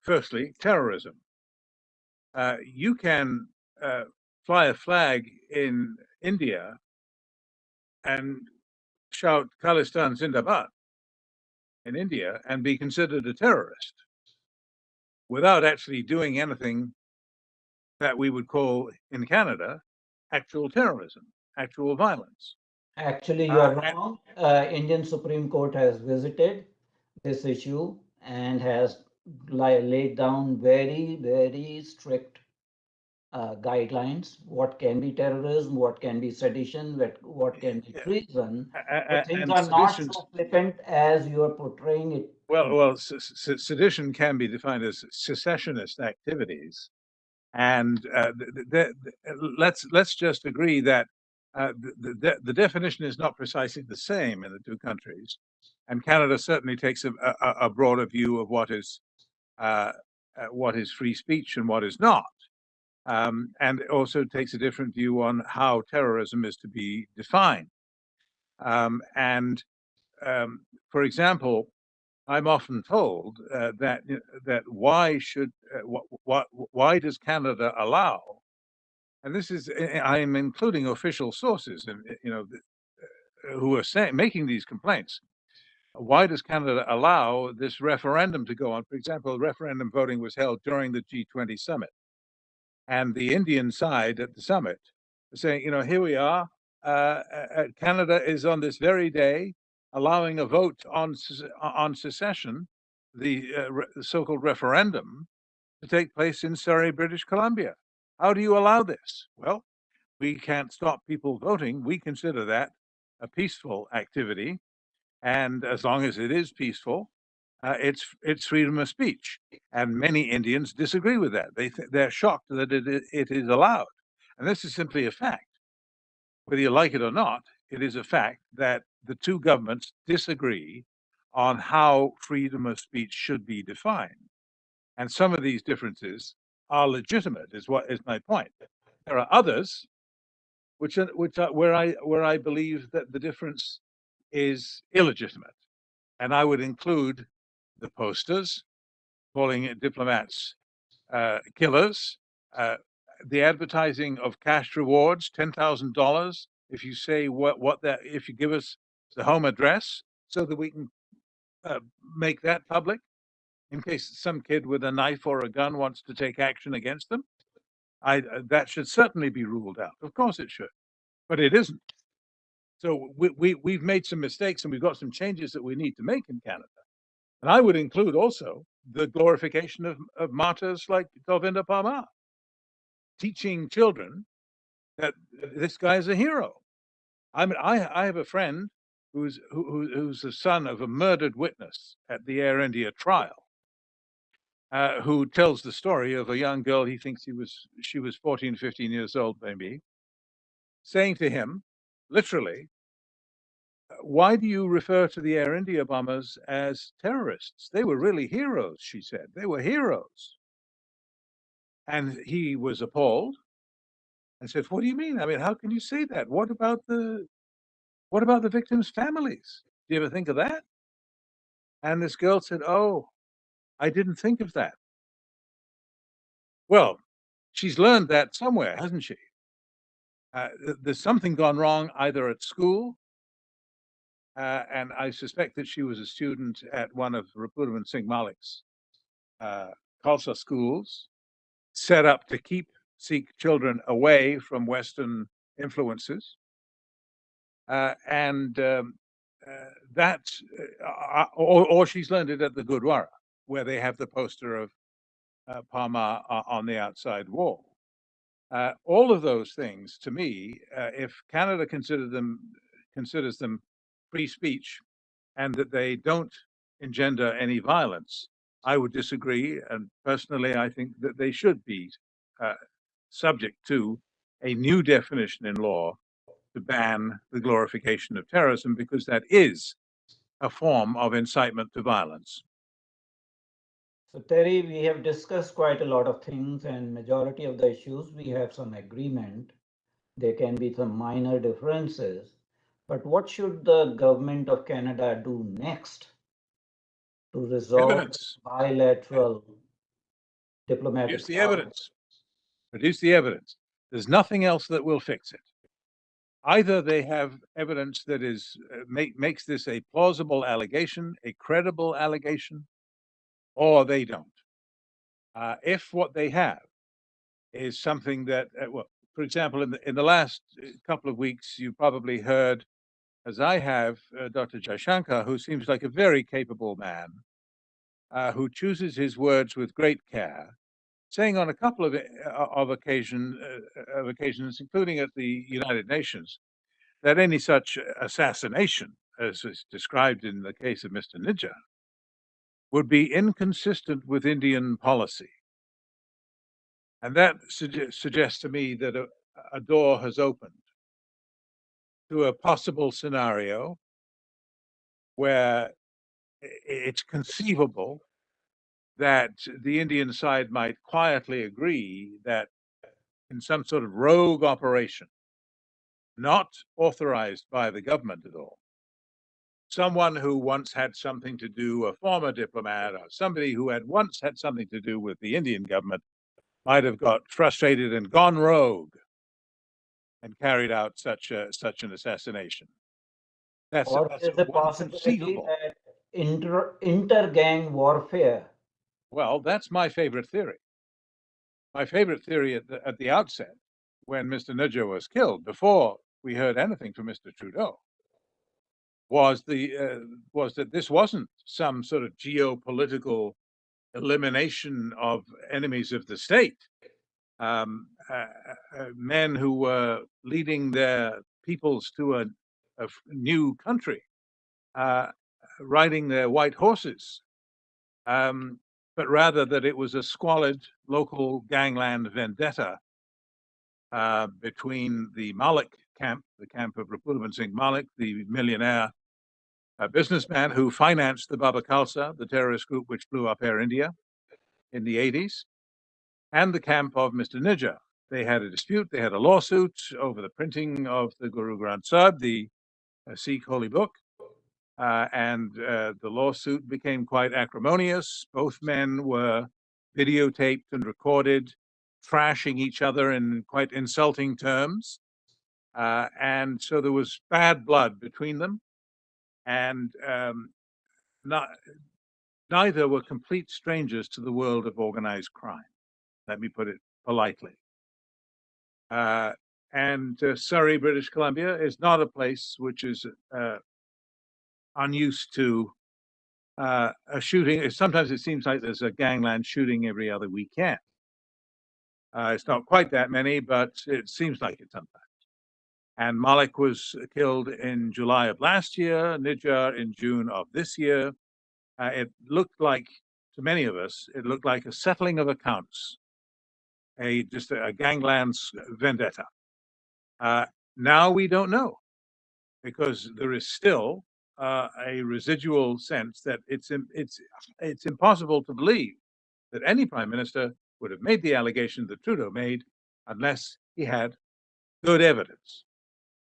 firstly, terrorism. You can fly a flag in India and shout Khalistan Zindabad in India and be considered a terrorist without actually doing anything that we would call in Canada actual terrorism, actual violence. Actually, you are wrong. Indian Supreme Court has visited this issue and has laid down very, very strict guidelines. What can be terrorism, what can be sedition, what can be treason. But things And are not sedition, so flippant as you are portraying it. well, sedition can be defined as secessionist activities, and let's just agree that the definition is not precisely the same in the two countries, and Canada certainly takes a broader view of what is free speech and what is not, and also takes a different view on how terrorism is to be defined. For example, I'm often told that why does Canada allow, and this is, I'm including official sources, and who are making these complaints. Why does Canada allow this referendum to go on? For example, referendum voting was held during the G20 summit, and the Indian side at the summit is saying, here we are. Canada is on this very day allowing a vote on secession, the so-called referendum, to take place in Surrey, British Columbia. How do you allow this? Well, we can't stop people voting. We consider that a peaceful activity, and as long as it is peaceful, it's freedom of speech. And many Indians disagree with that. They're shocked that it is allowed, and this is simply a fact. Whether you like it or not, it is a fact that the two governments disagree on how freedom of speech should be defined. And some of these differences are legitimate, is my point. There are others where I believe that the difference is illegitimate. And I would include the posters calling it diplomats killers. The advertising of cash rewards, $10,000 if you say if you give us the home address so that we can make that public in case some kid with a knife or a gun wants to take action against them. That should certainly be ruled out. Of course it should, but it isn't. So we've made some mistakes and we've got some changes that we need to make in Canada. And I would include also the glorification of martyrs like Govinda Parmar, teaching children that this guy is a hero. I mean, I have a friend who's the son of a murdered witness at the Air India trial, who tells the story of a young girl he thinks she was 14, 15 years old, maybe, saying to him, literally, why do you refer to the Air India bombers as terrorists? They were really heroes, she said. They were heroes. And he was appalled and said, what do you mean? I mean, how can you say that? What about the victims' families? Do you ever think of that? And this girl said, oh, I didn't think of that. Well, she's learned that somewhere, hasn't she? There's something gone wrong either at school, and I suspect that she was a student at one of Rapudaman Singh Malik's Khalsa schools, set up to keep Sikh children away from Western influences. Or she's learned it at the Gurdwara, where they have the poster of Parmar on the outside wall. All of those things, to me, if Canada considers them free speech and that they don't engender any violence, I would disagree. And personally, I think that they should be subject to a new definition in law to ban the glorification of terrorism, because that is a form of incitement to violence. So Terry, we have discussed quite a lot of things, and majority of the issues we have some agreement. There can be some minor differences, but what should the government of Canada do next to resolve Evidence. bilateral diplomatic Produce the evidence. Produce the evidence. There's nothing else that will fix it. Either they have evidence that is makes this a plausible allegation, a credible allegation, or they don't. If what they have is something that, well, for example, in the last couple of weeks, you probably heard, as I have, Dr. Jaishankar, who seems like a very capable man, who chooses his words with great care, saying on a couple of occasions, including at the United Nations, that any such assassination, as is described in the case of Mr. Nijjar, would be inconsistent with Indian policy. And that suggests to me that a door has opened to a possible scenario where it's conceivable that the Indian side might quietly agree that in some sort of rogue operation, not authorized by the government at all, someone who once had something to do, a former diplomat, or somebody who had once had something to do with the Indian government, might have got frustrated and gone rogue and carried out such an assassination. That's there's a one possibility conceivable. that inter-gang warfare. Well, that's my favorite theory. My favorite theory at the outset, when Mr. Nijjar was killed, before we heard anything from Mr. Trudeau, was that this wasn't some sort of geopolitical elimination of enemies of the state. Men who were leading their peoples to a new country, riding their white horses, but rather that it was a squalid local gangland vendetta between the Malik camp, the camp of Rapudaman Singh Malik, the millionaire businessman who financed the Baba Khalsa, the terrorist group which blew up Air India in the 80s, and the camp of Mr. Nijjar. They had a dispute, they had a lawsuit over the printing of the Guru Granth Sahib, the Sikh holy book. and the lawsuit became quite acrimonious. Both men were videotaped and recorded, trashing each other in quite insulting terms. And so there was bad blood between them, and not, neither were complete strangers to the world of organized crime. Let me put it politely. And Surrey, British Columbia, is not a place which is unused to a shooting. Sometimes it seems like there's a gangland shooting every other weekend. It's not quite that many, but it seems like it sometimes. And Malik was killed in July of last year, Nijar in June of this year. It looked like, to many of us, it looked like a settling of accounts, just a gangland vendetta. Now we don't know, because there is still a residual sense that it's impossible to believe that any prime minister would have made the allegation that Trudeau made unless he had good evidence.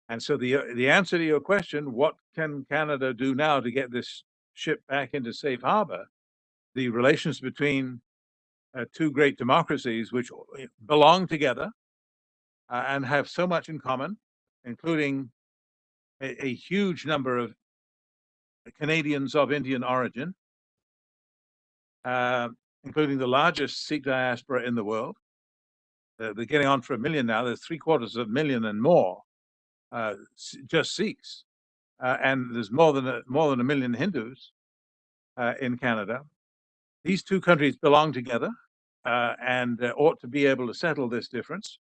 And so the answer to your question, what can Canada do now to get this ship back into safe harbor? The relations between two great democracies which belong together and have so much in common, including a huge number of Canadians of Indian origin, including the largest Sikh diaspora in the world. They're getting on for 1 million now. There's 750,000 and more just Sikhs, and there's more than 1 million Hindus in Canada. These two countries belong together and ought to be able to settle this difference.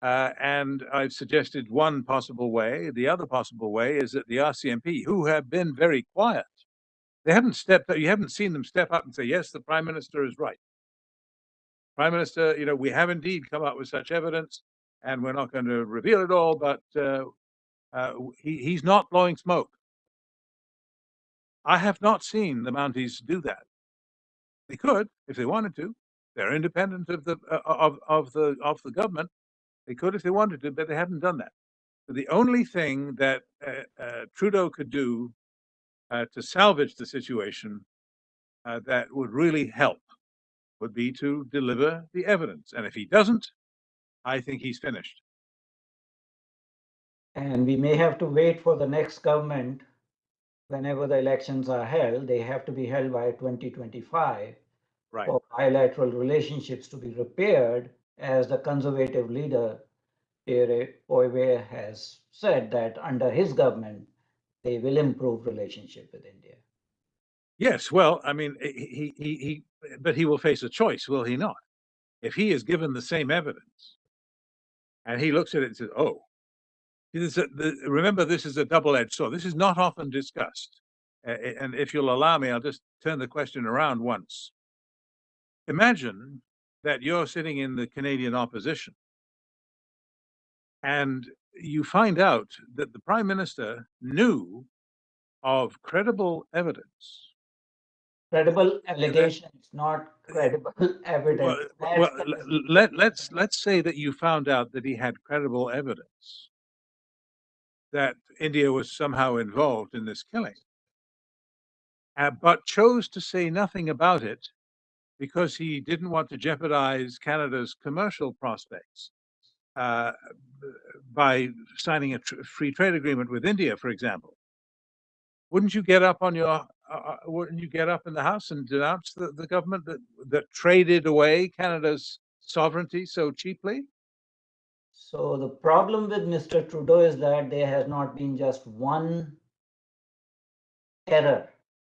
And I've suggested one possible way. The other possible way is that the RCMP, who have been very quiet, they haven't stepped up. You haven't seen them step up and say, yes, the Prime Minister is right. Prime Minister, we have indeed come up with such evidence, and we're not going to reveal it all, but he's not blowing smoke. I have not seen the Mounties do that. They could, if they wanted to. They're independent of the government. They could if they wanted to, but they haven't done that. So the only thing that Trudeau could do to salvage the situation that would really help would be to deliver the evidence. And if he doesn't, I think he's finished. And we may have to wait for the next government. Whenever the elections are held, they have to be held by 2025 Right. for bilateral relationships to be repaired, as the conservative leader, Pierre Poilievre, has said that under his government, they will improve relationship with India. Yes, well, I mean, but he will face a choice, will he not? If he is given the same evidence, and he looks at it and says, "Oh," remember, this is a double-edged sword. This is not often discussed. And if you'll allow me, I'll just turn the question around once. Imagine that you're sitting in the Canadian opposition, and you find out that the Prime Minister knew of credible evidence. Credible allegations, not credible evidence. Let's say that you found out that he had credible evidence that India was somehow involved in this killing, but chose to say nothing about it because he didn't want to jeopardize Canada's commercial prospects by signing a free trade agreement with India, for example. Wouldn't you get up on your wouldn't you get up in the House and denounce the government that traded away Canada's sovereignty so cheaply? So the problem with Mr. Trudeau is that there has not been just one error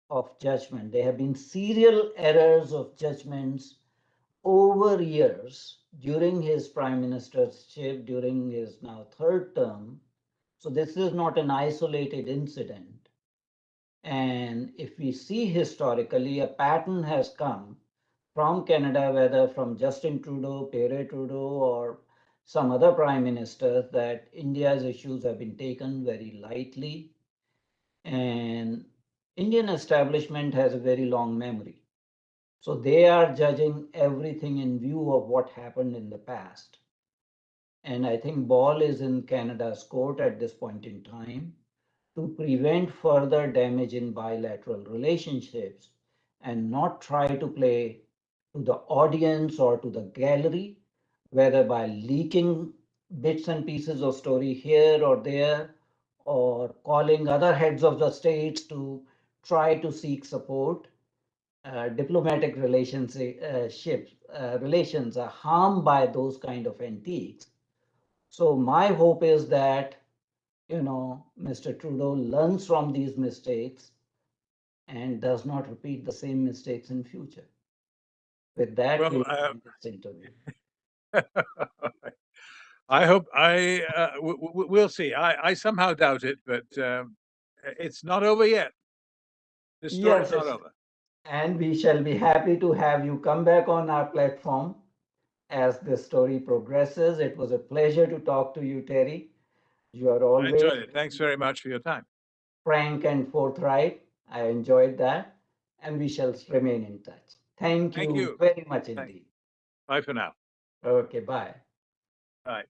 of judgment. There have been serial errors of judgments over years during his prime ministership, during his now third term. So this is not an isolated incident. And if we see historically, a pattern has come from Canada, whether from Justin Trudeau, Pierre Trudeau, or some other prime minister, that India's issues have been taken very lightly. And Indian establishment has a very long memory. So they are judging everything in view of what happened in the past. And I think ball is in Canada's court at this point in time. to prevent further damage in bilateral relationships and not try to play to the audience or to the gallery, whether by leaking bits and pieces of story here or there, or calling other heads of the states to try to seek support. Diplomatic relations are harmed by those kind of antiques. So my hope is that Mr. Trudeau learns from these mistakes and does not repeat the same mistakes in future. With that, Well, we end this interview. I hope we'll see. I somehow doubt it, but it's not over yet. The story's Yes, not over. and we shall be happy to have you come back on our platform as this story progresses. It was a pleasure to talk to you, Terry. You are I always enjoyed it. Thanks very much for your time. frank and forthright. I enjoyed that, and we shall remain in touch. Thank Thank you you. very much Thanks. indeed. Bye for now. Okay, bye. Bye.